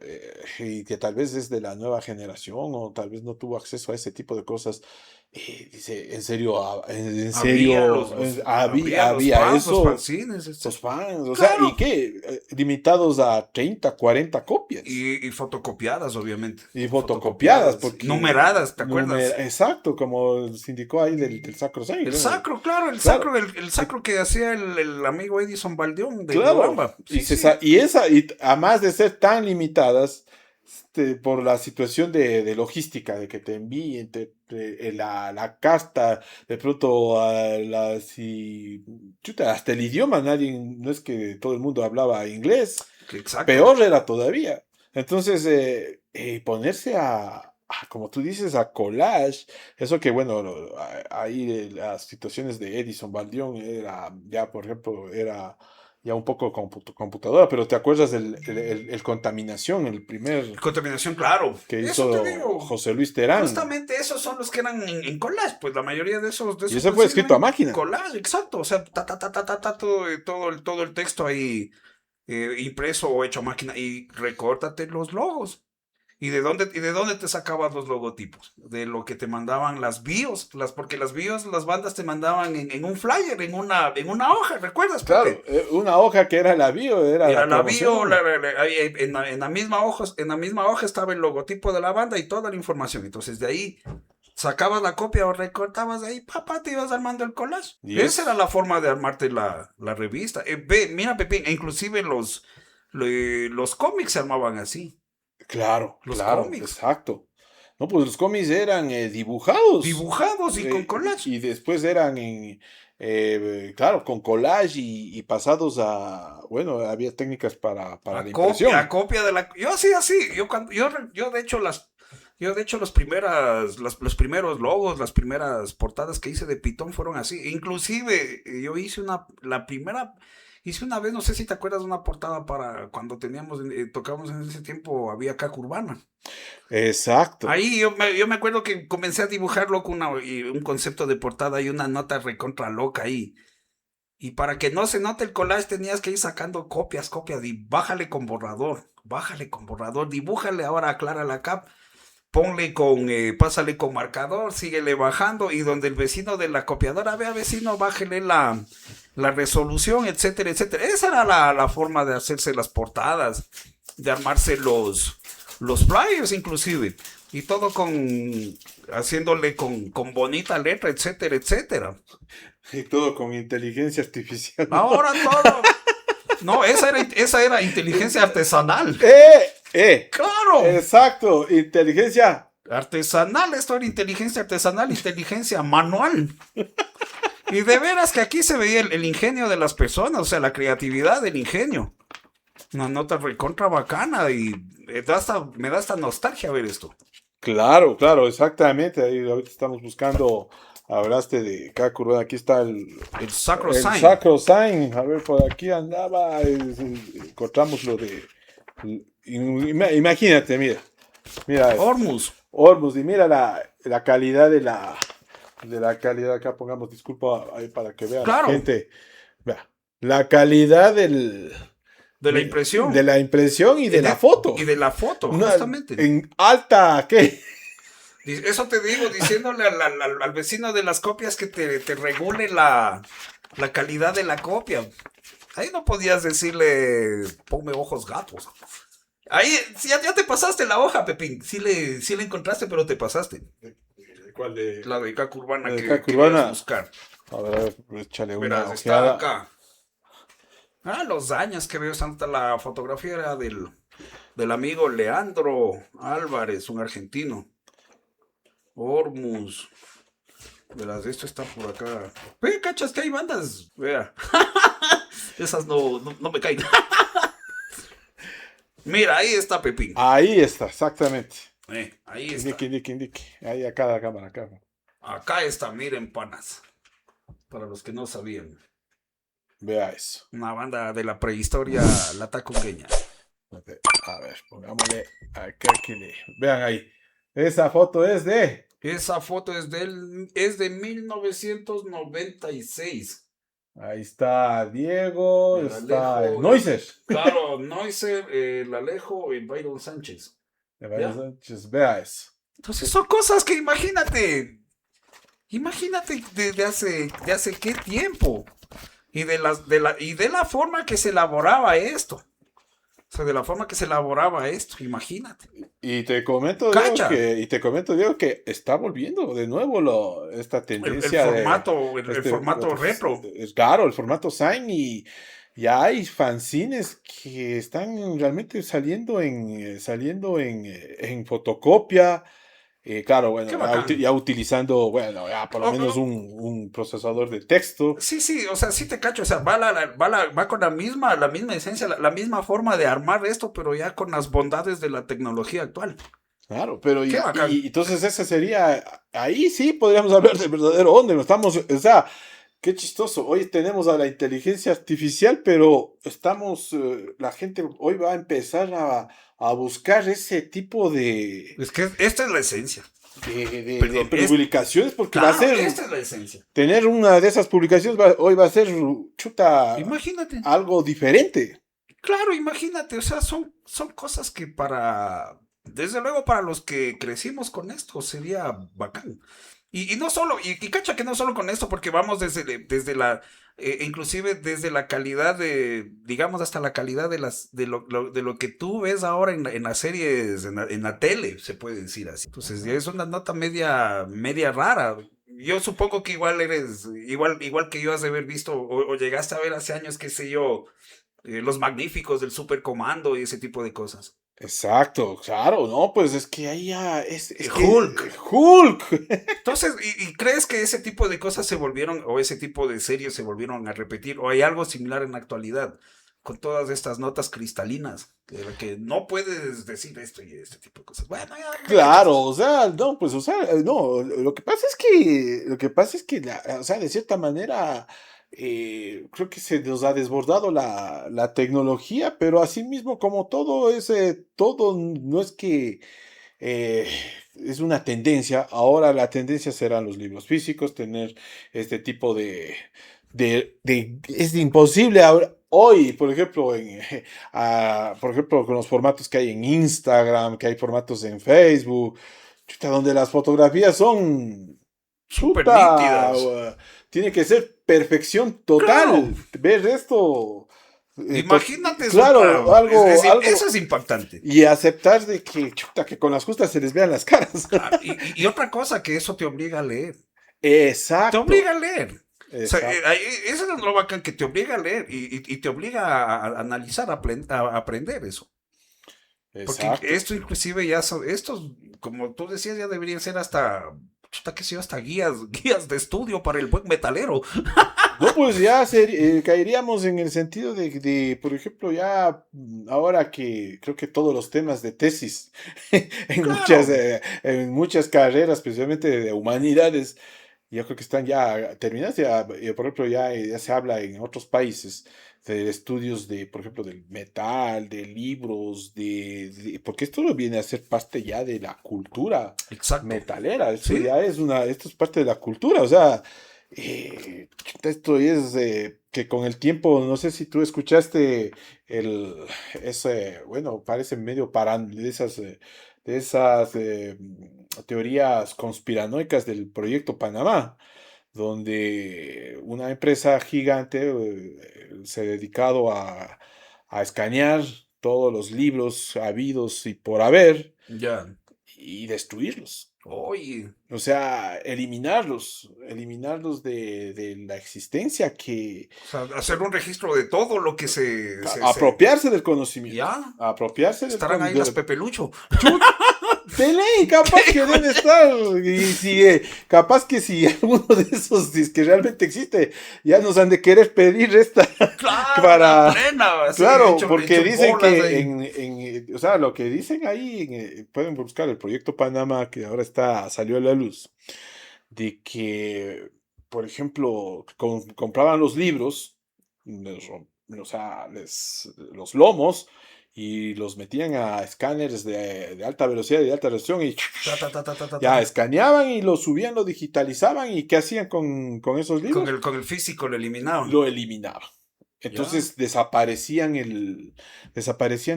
y que tal vez es de la nueva generación o tal vez no tuvo acceso a ese tipo de cosas, dice, en serio, en Habría serio, habría había los eso, fanzines, los etcétera. fans, o sea, ¿y Claro. qué? Limitados a 30, 40 copias. Y fotocopiadas, obviamente. Y fotocopiadas, Fotocopiadas. porque Numeradas, ¿te acuerdas? exacto, como se indicó ahí del Sacro Sang, El bueno, sacro, claro, claro, el eh, sacro que hacía el amigo Edison Baldeón de claro, Riobamba. Sí, sí. y además de ser tan limitadas, por la situación de logística, de que te envíen la casta, de pronto si, chuta, hasta el idioma, no es que todo el mundo hablaba inglés. Exacto. Peor era todavía. Entonces, ponerse como tú dices, a collage, eso que bueno, ahí las situaciones de Edison Baldión era ya, por ejemplo, era ya un poco computadora, pero ¿te acuerdas el Contaminación, el primer Contaminación, claro. que Eso te hizo digo. José Luis Terán? Justamente esos son los que eran en collage, pues la mayoría de Y esos eso fue fanzines escrito a eran máquina. collage, exacto. O sea, todo el texto ahí impreso o hecho a máquina y recórtate los logos. ¿Y de dónde te sacabas los logotipos? De lo que te mandaban las BIOS, porque las BIOS, las bandas te mandaban en un flyer, en una hoja, ¿recuerdas, Claro, Pepe? una hoja que era la bio, era Era la la bio, promoción. ahí en la misma hoja estaba el logotipo de la banda y toda la información. Entonces de ahí sacabas la copia o recortabas de ahí, papá, te ibas armando el collage. Y Esa era es, la forma de armarte la revista. Mira, Pepín, inclusive los cómics se armaban así. claro, Los claro, cómics. exacto. No, pues los cómics eran dibujados Dibujados y con collage. y después eran claro, con collage pasados bueno, había técnicas para la A impresión. copia de la. Yo sí, así. Yo de hecho los primeros logos, las primeras portadas que hice de Pitón fueron así. Inclusive yo hice una vez, no sé si te acuerdas de una portada para cuando tocábamos en ese tiempo, había caca urbana. Exacto. Ahí yo me acuerdo que comencé a dibujarlo con un concepto de portada y una nota recontra loca ahí. Y para que no se note el collage tenías que ir sacando copias, y bájale con borrador, dibújale ahora, aclara la cap, pásale con marcador, síguele bajando y donde el vecino de la copiadora vea vecino, bájele la resolución, etcétera, etcétera. Esa era la forma de hacerse las portadas, de armarse los flyers inclusive. Y todo haciéndole con bonita letra, etcétera, etcétera. Y todo con inteligencia artificial, ¿no? Ahora todo. No, esa era inteligencia artesanal. ¡Eh! ¡Claro! Exacto, inteligencia. Artesanal, esto era inteligencia artesanal, inteligencia manual. Y de veras que aquí se veía el ingenio de las personas, o sea, la creatividad del ingenio. Una nota recontra bacana y me da hasta nostalgia ver esto. Claro, claro, exactamente. Ahí ahorita estamos buscando, hablaste de Caco Urbana, aquí está El Sacro el Sign. Sacro Sign. A ver, por aquí andaba, encontramos lo de... Imagínate, mira esto. Hormuz. Ormus, y mira la calidad de la calidad, acá pongamos disculpa ahí para que vea la Claro, gente, vea, la calidad de la de impresión. la impresión y Y de la foto. y de la foto, No, justamente. en alta, ¿qué? Eso te digo, diciéndole al vecino de las copias que te regule la calidad de la copia. Ahí no podías decirle, ponme ojos gatos. Ahí sí, ya te pasaste la hoja, Pepín. Sí le encontraste, pero te pasaste. ¿Cuál de La de Caca Urbana de que Caco querías Urbana? buscar. A ver, échale una Verás, está ojeada. acá. Los años que veo, Santa, la fotografía era del amigo Leandro Álvarez, un argentino. Hormuz. Verás, esto está por acá. Cachas que hay bandas. Vea. Esas no me caen. Mira, ahí está Pepín. Ahí está, exactamente. Ahí está. Indique. Ahí acá la cámara, acá. Acá está, miren, panas. Para los que no sabían. Vea eso. Una banda de la prehistoria latacungueña. A ver, pongámosle acá vean ahí. Esa foto es de... Esa foto es de 1996. Ahí está Diego, El está el Alejo, Noiser. claro, Neusser, el Alejo y Byron Sánchez. De Mario ¿Ya? Sánchez, vea eso. Entonces son cosas que imagínate de hace qué tiempo y de la forma que se elaboraba esto. O sea, de la forma que se elaboraba esto, imagínate. Y te comento, Cacha, Diego, que está volviendo de nuevo esta el tendencia de formato, el formato retro. es claro, el formato Sign y ya hay fanzines que están realmente saliendo en fotocopia. Claro, bueno, Qué ya, bacán. ya utilizando, bueno, ya por lo Oh, menos oh, un procesador de texto. sí, sí, o sea, sí te cacho, o sea, va con la misma esencia, la misma forma de armar esto, pero ya con las bondades de la tecnología actual. Claro, pero Qué ya, bacán. y entonces ese sería, ahí sí podríamos hablar del verdadero hombre, no estamos, o sea, qué chistoso, hoy tenemos a la inteligencia artificial, pero la gente hoy va a empezar a buscar ese tipo Es que esta es la esencia. de Es, publicaciones, porque va a claro, ser, esta es la esencia. tener una de esas publicaciones hoy va a ser, chuta, Imagínate. algo diferente. Claro, imagínate, o sea, son cosas que para Desde luego para los que crecimos con esto sería bacán. Y no solo, y cacha que no solo con esto, porque vamos desde la, inclusive desde la calidad de, digamos, hasta la calidad de lo que tú ves ahora en las series, en la tele, se puede decir así. Entonces ya es una nota media rara. Yo supongo que igual eres, igual que yo has de haber visto, o llegaste a ver hace años, qué sé yo, Los Magníficos del Supercomando y ese tipo de cosas. Exacto, claro, no, pues es que ahí ya es que Hulk. Hulk. Entonces, ¿y crees que ese tipo de cosas se volvieron, o ese tipo de series se volvieron a repetir, o hay algo similar en la actualidad, con todas estas notas cristalinas, que no puedes decir esto y este tipo de cosas? Bueno, ya me cachas. Claro, o sea, no, pues, o sea, no, lo que pasa es que, o sea, de cierta manera, creo que se nos ha desbordado la tecnología, pero asimismo, como todo todo no es que eh, es una tendencia. Ahora la tendencia serán los libros físicos, tener este tipo es imposible ahora. Hoy, por ejemplo, por ejemplo, con los formatos que hay en Instagram, que hay formatos en Facebook, chuta, donde las fotografías son, Súper chuta, nítidas. tiene que ser perfección Claro, total. Ver esto, imagínate eso, claro, eso es impactante. y aceptar de que, chuta, que con las justas se les vean las caras. Claro, y otra cosa, que eso te obliga a leer. Te Exacto, obliga a leer. O sea, exacto, eso es lo bacán, que te obliga a leer y te obliga a analizar, a aprender eso. Porque exacto. esto inclusive ya son, estos, como tú decías, ya deberían ser hasta, chuta, qué sé yo, hasta guías de estudio para el buen metalero. No, pues ya caeríamos en el sentido por ejemplo, ya ahora que creo que todos los temas de tesis Claro, en muchas carreras, especialmente de humanidades, yo creo que están ya terminadas. Ya, por ejemplo, ya se habla en otros países de estudios de, por ejemplo, del metal, de libros, porque esto lo viene a ser parte ya de la cultura exacto. metalera. ¿Sí? Esto es parte de la cultura, o sea, esto es que con el tiempo, no sé si tú escuchaste el, bueno, parece medio de esas teorías conspiranoicas del proyecto Panamá, donde una empresa gigante se ha dedicado a escanear todos los libros habidos y por haber Ya. y destruirlos. Oye, O sea, eliminarlos de la existencia, o sea, hacer un registro de todo lo que apropiarse del conocimiento, ya, apropiarse del estarán ahí las Pepelucho. de ley, capaz que debe estar. Y si, capaz que si alguno de esos, si es que realmente existe, ya nos han de querer pedir esta Claro, la para. plena, así, Claro, porque hecho dicen bolas que ahí. o sea, lo que dicen ahí, pueden buscar el proyecto Panamá, que ahora salió a la luz, de que, por ejemplo, compraban los libros, o sea, los lomos, y los metían a escáneres de alta velocidad y de alta resolución, y Ta, ta, ta, ta, ta, ta, ta. ya escaneaban y lo subían, lo digitalizaban, y ¿qué hacían con esos libros? Con el físico lo eliminaron. Lo eliminaban. Ya, Entonces desaparecían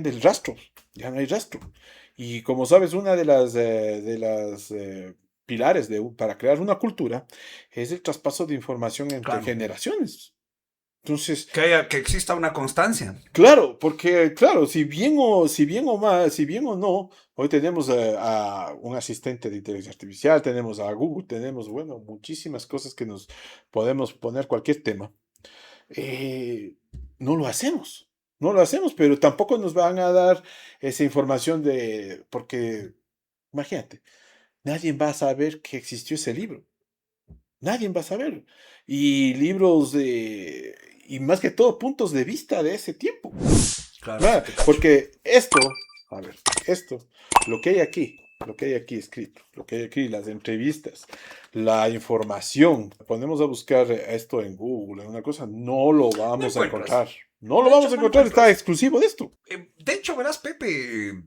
del rastro, ya no hay rastro. Y como sabes, una de las pilares para crear una cultura es el traspaso de información entre claro. generaciones. Entonces, Que exista una constancia. claro, porque claro, si bien o no, hoy tenemos a un asistente de inteligencia artificial, tenemos a Google, tenemos, bueno, muchísimas cosas que nos podemos poner cualquier tema. eh, no lo hacemos, no lo hacemos, pero tampoco nos van a dar esa información porque, imagínate, nadie va a saber que existió ese libro, nadie va a saber. Y y más que todo, puntos de vista de ese tiempo. Claro, sí ¿Verdad? te cacho. Porque a ver, lo que hay aquí, lo que hay aquí escrito, lo que hay aquí, las entrevistas, la información, ponemos a buscar esto en Google, en una cosa, no lo No vamos a encuentras. encontrar. No lo De vamos hecho, a no encontrar, está encuentras. exclusivo de esto. De hecho, verás, Pepe,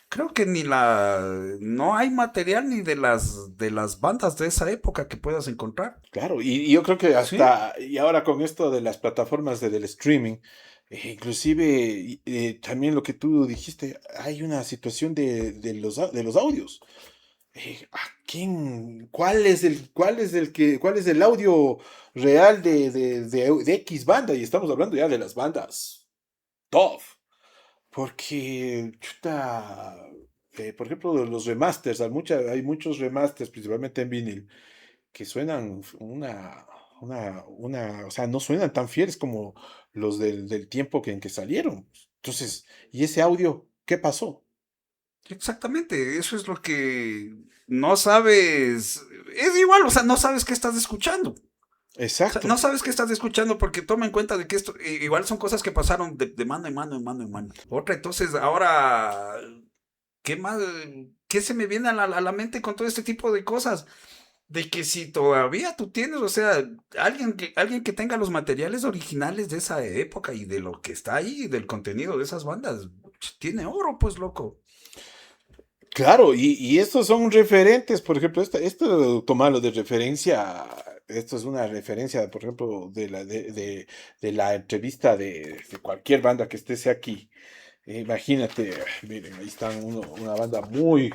creo que no hay material ni de las bandas de esa época que puedas encontrar. Claro, y yo creo que ¿Sí? y ahora con esto de las plataformas del streaming, Inclusive, también lo que tú dijiste, hay una situación de los audios. ¿A quién? ¿Cuál es el audio real de X banda? Y estamos hablando ya de las bandas top. Porque, chuta, por ejemplo, los remasters, hay muchos remasters, principalmente en vinil, que suenan o sea, no suenan tan fieles como los del tiempo en que salieron. Entonces, ¿y ese audio qué pasó? Exactamente, eso es lo que no sabes. Es igual, o sea, no sabes qué estás escuchando. O sea, Exacto. no sabes qué estás escuchando porque toma en cuenta de que esto igual son cosas que pasaron de mano en mano, en mano en mano. Otra, entonces ahora, ¿qué más? ¿Qué se me viene a la mente con todo este tipo de cosas? De que si todavía tú tienes, o sea, alguien que tenga los materiales originales de esa época y de lo que está ahí, del contenido de esas bandas, tiene oro, pues loco. Claro, y estos son referentes, por ejemplo, esto tomarlo de referencia, esto es una referencia, por ejemplo, de la entrevista de cualquier banda que esté aquí. Imagínate, miren, ahí están una banda muy,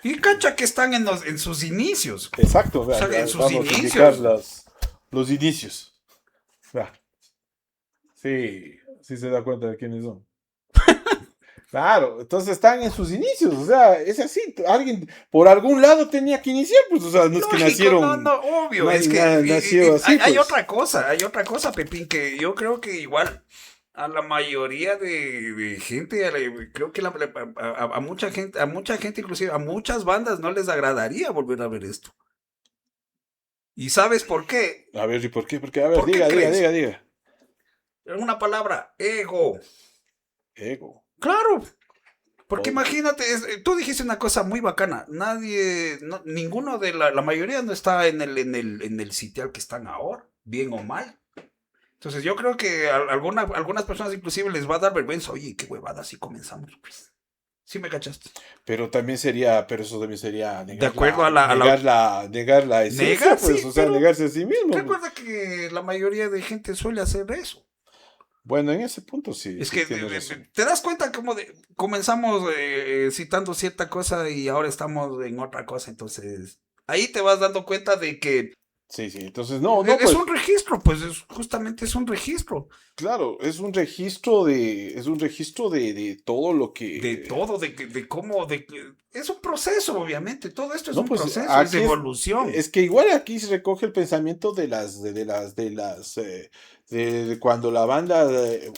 Y cacha que están en sus inicios. exacto, O sea, vean, en sus vamos a indicar inicios. los inicios. Vea, sí, sí se da cuenta de quiénes son. Claro, entonces están en sus inicios, o sea, es así, alguien por algún lado tenía que iniciar, pues, o sea, no es que Lógico, no, no, nacieron, obvio. Es nadie que nació así, hay pues. otra cosa, Pepín, que yo creo que igual a la mayoría de gente, creo que a mucha gente, inclusive a muchas bandas no les agradaría volver a ver esto. ¿Y sabes por qué? A ver, ¿y por qué? Porque, a ver, ¿Por qué crees? diga. En una palabra, ego. Ego. Claro, porque Oh, imagínate, tú dijiste una cosa muy bacana. Nadie, ninguno de la mayoría no está en el sitial que están ahora, bien o mal. Entonces yo creo que a algunas personas inclusive les va a dar vergüenza. Oye, qué huevada, así comenzamos. Pues. ¿Sí me cachaste? pero eso también sería De acuerdo a la negar la esencia, negar, pues, sí, o sea, pero negarse a sí mismo, pues. recuerda que la mayoría de gente suele hacer eso. Bueno, en ese punto sí, Es sí que tienes razón. te das cuenta como comenzamos citando cierta cosa y ahora estamos en otra cosa. Entonces ahí te vas dando cuenta de que Sí, sí, entonces, no, es pues, un registro, pues justamente es un registro claro, es un registro de todo lo de que, todo, de cómo, es un proceso, obviamente, todo esto es no, un pues, proceso, es aquí evolución. es que igual aquí se recoge el pensamiento de cuando la banda,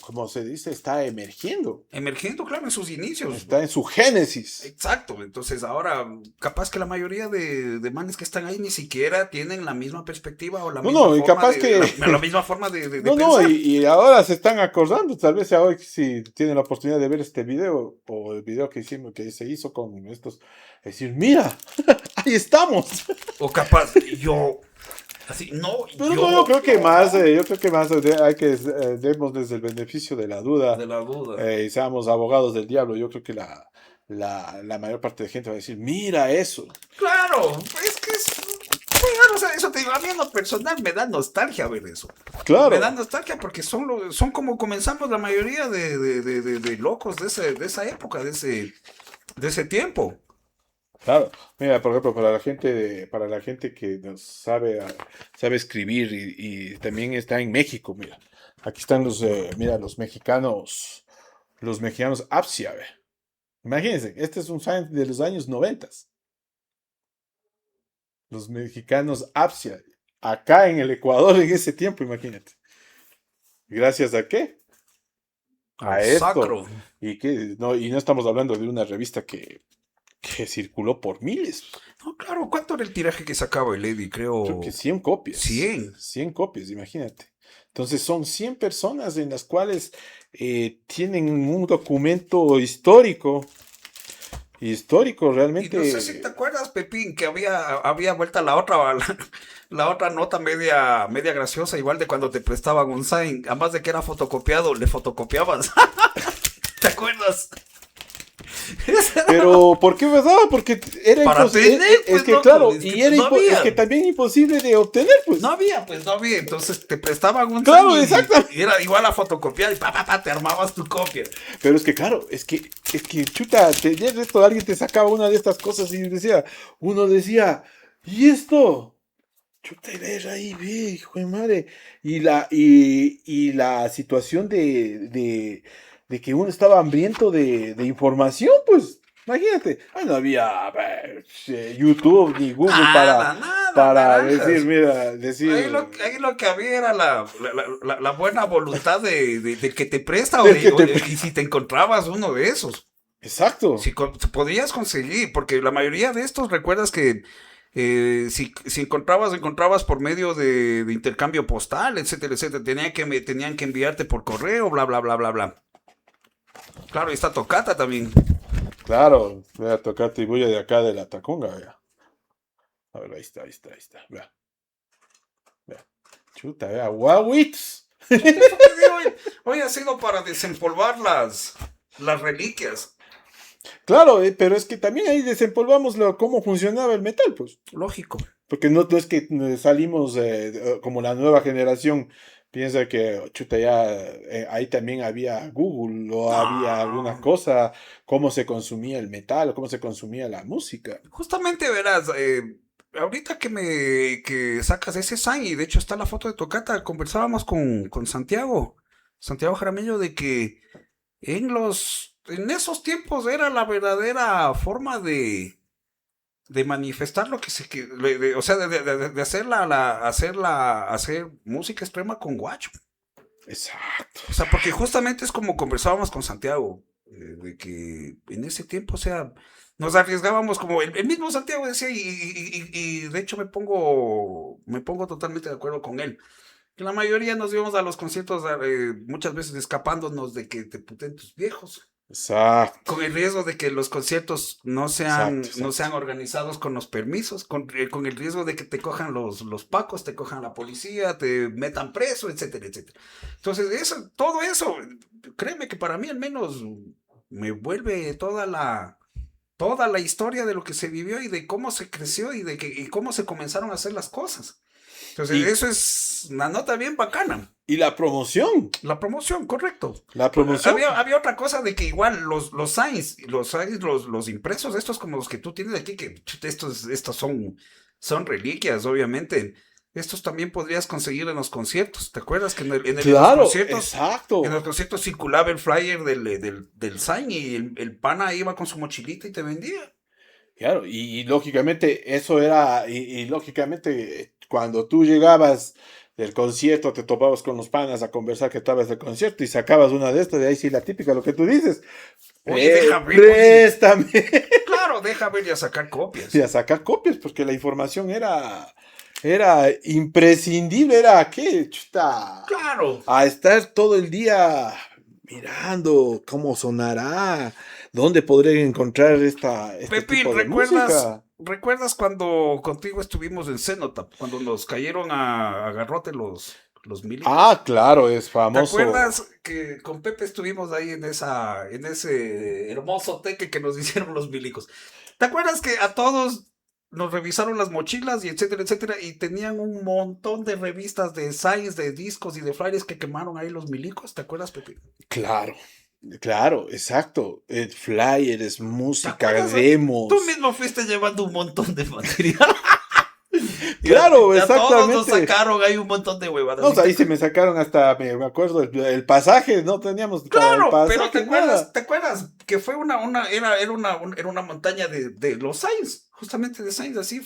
como se dice, está emergiendo, Emergiendo, claro, en sus inicios. está en su génesis. Exacto, entonces ahora capaz que la mayoría de manes que están ahí ni siquiera tienen la misma perspectiva o la No, misma no, y forma capaz que, la misma forma de no, no, pensar. y ahora se están acordando, tal vez hoy si tienen la oportunidad de ver este video o el video que hicimos, que se hizo con estos, decir, mira, ahí estamos. O capaz, yo, así, no, Pero no, yo creo que más, yo, hay que demos desde el beneficio de la duda de la duda. y seamos abogados del diablo. Yo creo que la mayor parte de gente va a decir, mira eso. Claro, es que bueno, o sea, eso te digo, a mí en lo personal me da nostalgia ver eso. Me da Claro, nostalgia porque son como comenzamos la mayoría de locos de esa época, de ese tiempo. claro. Mira, por ejemplo, para la gente que nos sabe escribir y también está en México, mira. Aquí están mira, los mexicanos Apsia, ve. Imagínense, este es un fan de los años 90. Los mexicanos Apsia, acá en el Ecuador en ese tiempo, imagínate. ¿Gracias a qué? Al A esto. sacro. Y no estamos hablando de una revista que circuló por miles. No, claro, ¿cuánto era el tiraje que sacaba el Eddie? Creo que Creo 100 copias. 100. 100 copias, imagínate. Entonces son 100 personas en las cuales tienen un documento histórico Y no sé si te realmente. acuerdas, Pepín, que había vuelta la otra nota media graciosa, igual de cuando te prestaban un sign, además de que era fotocopiado, le fotocopiabas. ¿Te acuerdas? Pero, ¿por qué me daba? Porque era Para imposible. tener, Es pues, que, loco, claro, es que y era no es que había. también imposible de obtener, No pues. había, pues no había. Entonces te prestaban un sign Claro, exactamente. y era igual a fotocopiar y te armabas tu copia. Pero es que, claro, es que, chuta, tenías esto, alguien te sacaba una de estas cosas y uno decía, ¿y esto? Chuta, y ves ahí, ve, hijo de madre. Y la situación de que uno estaba hambriento de información, pues, imagínate. No había YouTube ni Google para, Nada, nada, para decir, naranjas. mira, decir, Ahí lo que había era la buena voluntad de que te presta del que te... y si te encontrabas uno de esos. Exacto, Si podías conseguir, porque la mayoría de estos, recuerdas que si encontrabas por medio de intercambio postal, etcétera, etcétera, tenían que enviarte por correo, bla, bla, bla, bla, bla. Claro, y está Tocata también. claro, voy a tocar tribulla de acá de la Tacunga, vea. A ver, ahí está, ahí está, ahí está, vea, vea. Chuta, vea, Wawits. Eso te digo, hoy ha sido para desempolvar las reliquias. Claro, pero es que también ahí desempolvamos cómo funcionaba el metal, pues. Lógico. Porque no es que salimos como la nueva generación piensa que, chuta, ya ahí también había Google o había alguna No. cosa, cómo se consumía el metal o cómo se consumía la música. Justamente verás, ahorita que sacas ese sign, y de hecho está la foto de Tocata, conversábamos con Santiago Jaramillo, de que en esos tiempos era la verdadera forma de manifestar lo que o sea, de hacer música extrema con guacho. Exacto, O sea, porque justamente es como conversábamos con Santiago, de que en ese tiempo, o sea, nos arriesgábamos como el mismo Santiago decía, y de hecho me pongo totalmente de acuerdo con él. Que la mayoría nos íbamos a los conciertos muchas veces escapándonos de que te puten tus viejos, exacto, con el riesgo de que los conciertos no exacto, sean, no exacto. sean organizados con los permisos, con el riesgo de que te cojan los pacos, te cojan la policía, te metan preso, etcétera, etcétera. Entonces, todo eso, créeme que para mí al menos me vuelve toda la historia de lo que se vivió y de cómo se creció y cómo se comenzaron a hacer las cosas. Entonces, Y, eso es una nota bien bacana. y la promoción, La promoción, correcto. la Pues, promoción, había otra cosa de que igual signs, los impresos, estos como los que tú tienes aquí, que chuta, estos son reliquias, obviamente. Estos también podrías conseguir en los conciertos. ¿Te acuerdas que en los claro, conciertos, en exacto. los conciertos circulaba el flyer del sign y el pana iba con su mochilita y te vendía? Claro, y lógicamente eso era, y lógicamente cuando tú llegabas del concierto, te topabas con los panas a conversar que estabas del concierto y sacabas una de estas, de ahí sí la típica, lo que tú dices, Oye, deja ver, oye. préstame Claro, deja ver y a sacar y copias. a sacar copias, porque la información era imprescindible, era ¿qué? Chuta, Claro. a estar todo el día mirando cómo sonará, dónde podré encontrar este Pepín, tipo de ¿recuerdas, música. recuerdas cuando contigo estuvimos en Cenotap, cuando nos cayeron a garrote los milicos? Ah, claro, es ¿Te famoso. acuerdas que con Pepe estuvimos ahí en ese hermoso teque que nos hicieron los milicos? ¿Te acuerdas que a todos nos revisaron las mochilas y etcétera, etcétera, y tenían un montón de revistas de signs, de discos y de flyers que quemaron ahí los milicos? ¿Te acuerdas, Pepe? Claro, claro, exacto. Flyers, ¿Te música, acuerdas? Tú demos. mismo fuiste llevando un montón de material. Y a, Claro, y a todos nos exactamente. sacaron ahí un montón de huevadas. No, ahí se me sacaron hasta, me acuerdo, el pasaje, no teníamos para el Claro, pero ¿te pasaje, acuerdas? nada. ¿Te acuerdas? Que fue era una montaña de los Sainz, justamente de Sainz, así,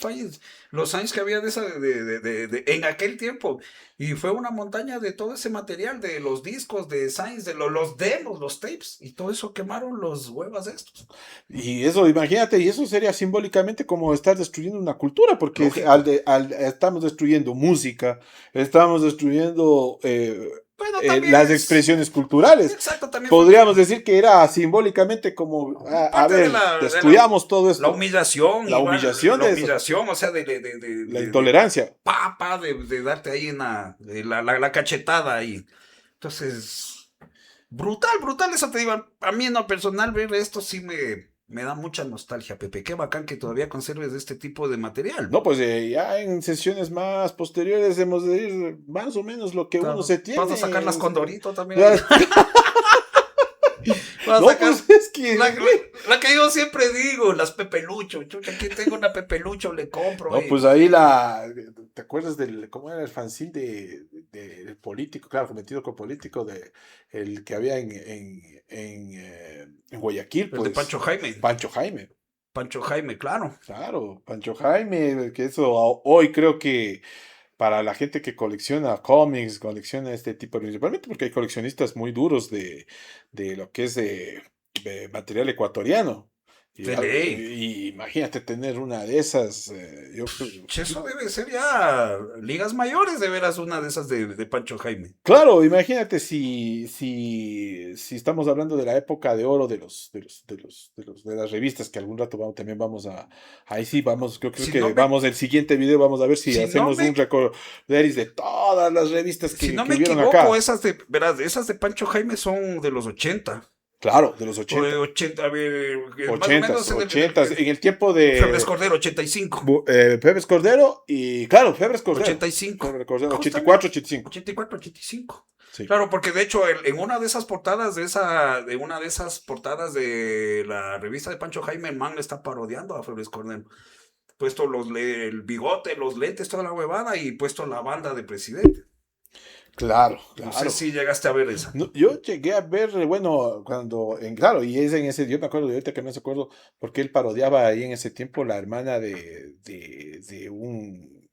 los Sainz que había en aquel tiempo. Y fue una montaña de todo ese material, de los discos, de Sainz, de los demos, los tapes, y todo eso quemaron los huevas estos. Y eso, imagínate, y eso sería simbólicamente como estar destruyendo una cultura, porque Lógico. estamos destruyendo música, estamos destruyendo Bueno, también las es, expresiones culturales. exacto, también fue Podríamos decir que era simbólicamente como, a parte de ver, la destruyamos todo la esto, humillación, la igual, humillación la de eso, humillación, o sea, la intolerancia. de darte ahí la cachetada ahí. Entonces, brutal, brutal, eso te digo, a mí en lo personal ver esto sí Me da mucha nostalgia, Pepe. Qué bacán que todavía conserves este tipo de material. No, pues ya en sesiones más posteriores hemos de ir más o menos lo que uno se Vas a sacar tiene. las Condorito también ahí. Vas a No, sacar pues es que... la que yo siempre digo, las Pepelucho. Chucha, aquí tengo una Pepelucho, le compro. No, pues ahí ¿te acuerdas cómo era el fanzine del político? Claro, cometido con político, el que había en Guayaquil, El de pues. Pancho Jaime. Pancho Jaime. Pancho Jaime, claro. Claro, Pancho Jaime, que eso hoy creo que para la gente que colecciona cómics, colecciona este tipo de... Principalmente porque hay coleccionistas muy duros de lo que es de material ecuatoriano. De ley. Y imagínate tener una de esas, Che, eso debe ser ya ligas mayores, de veras, una de esas de Pancho Jaime. claro, imagínate si estamos hablando de la época de oro de las revistas, que algún rato también vamos ahí sí vamos, creo Si que no me, vamos el siguiente video, vamos a ver si si no hacemos un me, recorderis de todas las revistas si no que me hubieron equivoco, acá. verás, esas de Pancho Jaime son de los 80. Claro, de los O de 80. 80, a ver, más o Ochentas, menos ochentas, en el tiempo Febres de Cordero, 85. Febres Cordero y, claro, Febres Cordero. 85. Febres Cordero, Justamente, 84, 85. 84, 85. Sí. Claro, porque de hecho en una de esas portadas de una de esas portadas de la revista de Pancho Jaime, el man le está parodiando a Febres Cordero. Puesto el bigote, los lentes, toda la huevada y puesto la banda de presidente. Claro, No sé claro. si llegaste a ver esa. No, yo llegué a ver, bueno, claro, y es en ese, yo me acuerdo de ahorita que me acuerdo, porque él parodiaba ahí en ese tiempo la hermana de un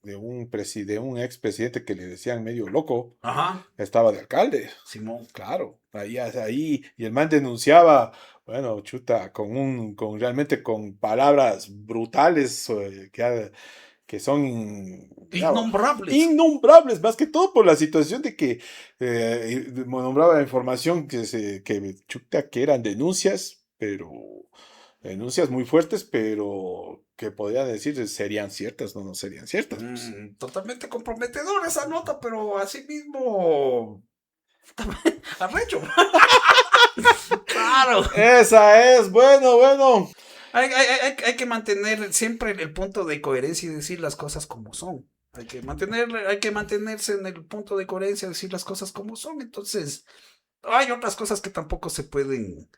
expresidente que le decían medio loco, Ajá, estaba de alcalde, Simón. claro, ahí, y el man denunciaba, bueno, chuta, realmente con palabras brutales, que son Innombrables. innombrables, más que todo por la situación de que nombraba información chuta, que eran denuncias, pero denuncias muy fuertes, pero que podrían decir serían ciertas, no serían ciertas. Pues. Totalmente comprometedora esa nota, pero así mismo arrecho. Claro. Esa es, bueno. Hay que mantener siempre el punto de coherencia y decir las cosas como son. Hay que mantenerse en el punto de coherencia, decir las cosas como son. Entonces, hay otras cosas que tampoco se pueden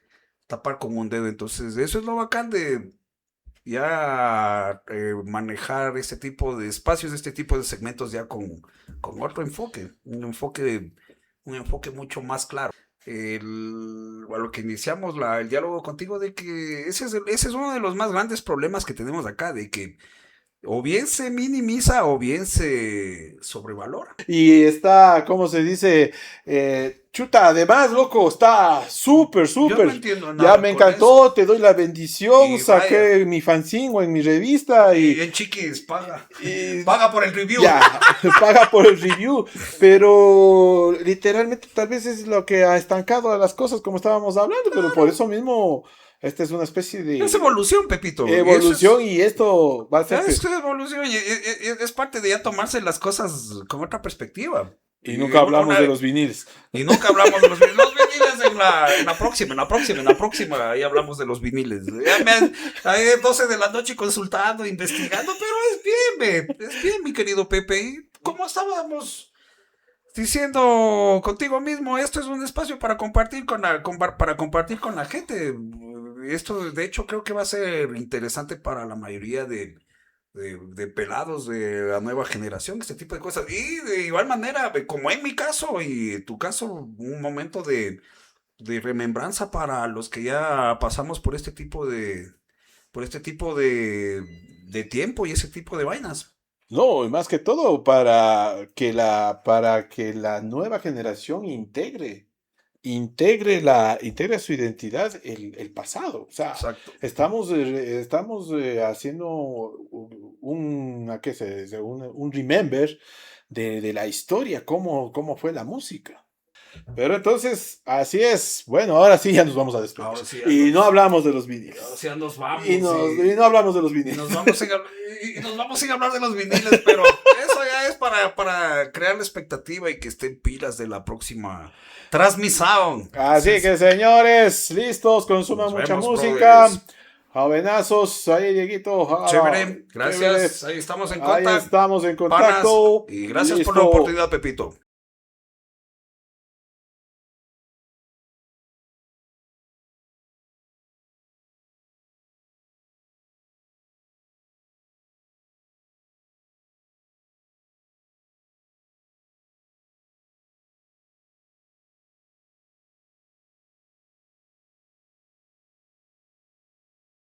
tapar con un dedo. Entonces, eso es lo bacán de ya manejar este tipo de espacios, este tipo de segmentos ya con otro enfoque, un enfoque mucho más claro. A lo que iniciamos el diálogo contigo de que ese es uno de los más grandes problemas que tenemos acá, de que o bien se minimiza o bien se sobrevalora. Y está, ¿cómo se dice? Chuta, además, loco, está súper. Yo no entiendo Ya nada me con encantó, eso. te doy la bendición, Y saqué vaya, mi fanzine o en mi revista y y, en Chiquis y paga por el review. ya, paga por el review, pero literalmente tal vez es lo que ha estancado a las cosas como estábamos hablando, pero por eso mismo esta es una especie Es de evolución, Pepito. evolución y esto va a ser Es evolución y es parte de ya tomarse las cosas con otra perspectiva. y nunca hablamos de los viniles. Y nunca hablamos de los viniles en la próxima, ahí hablamos de los viniles. Ahí 12 de la noche consultando, investigando, pero es bien, mi querido Pepe. Y como estábamos diciendo contigo mismo, esto es un espacio para compartir para compartir con la gente. Esto, de hecho, creo que va a ser interesante para la mayoría de pelados de la nueva generación, este tipo de cosas. Y de igual manera, como en mi caso y tu caso, un momento de remembranza para los que ya pasamos por este tipo de tiempo y ese tipo de vainas. No, y más que todo para que la nueva generación integre su identidad el pasado. O sea, Exacto. estamos haciendo ¿qué se dice? Un remember de la historia, cómo fue la música. Pero entonces, así es. Bueno, ahora sí ya nos vamos a despedir. Ahora sí, Y no hablamos de los viniles. o sea, nos vamos. Y no hablamos de los Y viniles. nos vamos sin hablar de los viniles, pero eso ya es para crear la expectativa y que estén pilas de la próxima transmisión. Así que, señores, listos, consuman Nos mucha vemos, música. brothers. Jovenazos, ahí Dieguito, Chévere, chévere. gracias. Ahí estamos en Ahí contacto, estamos en panas. contacto. Y gracias por la Listo. oportunidad, Pepito.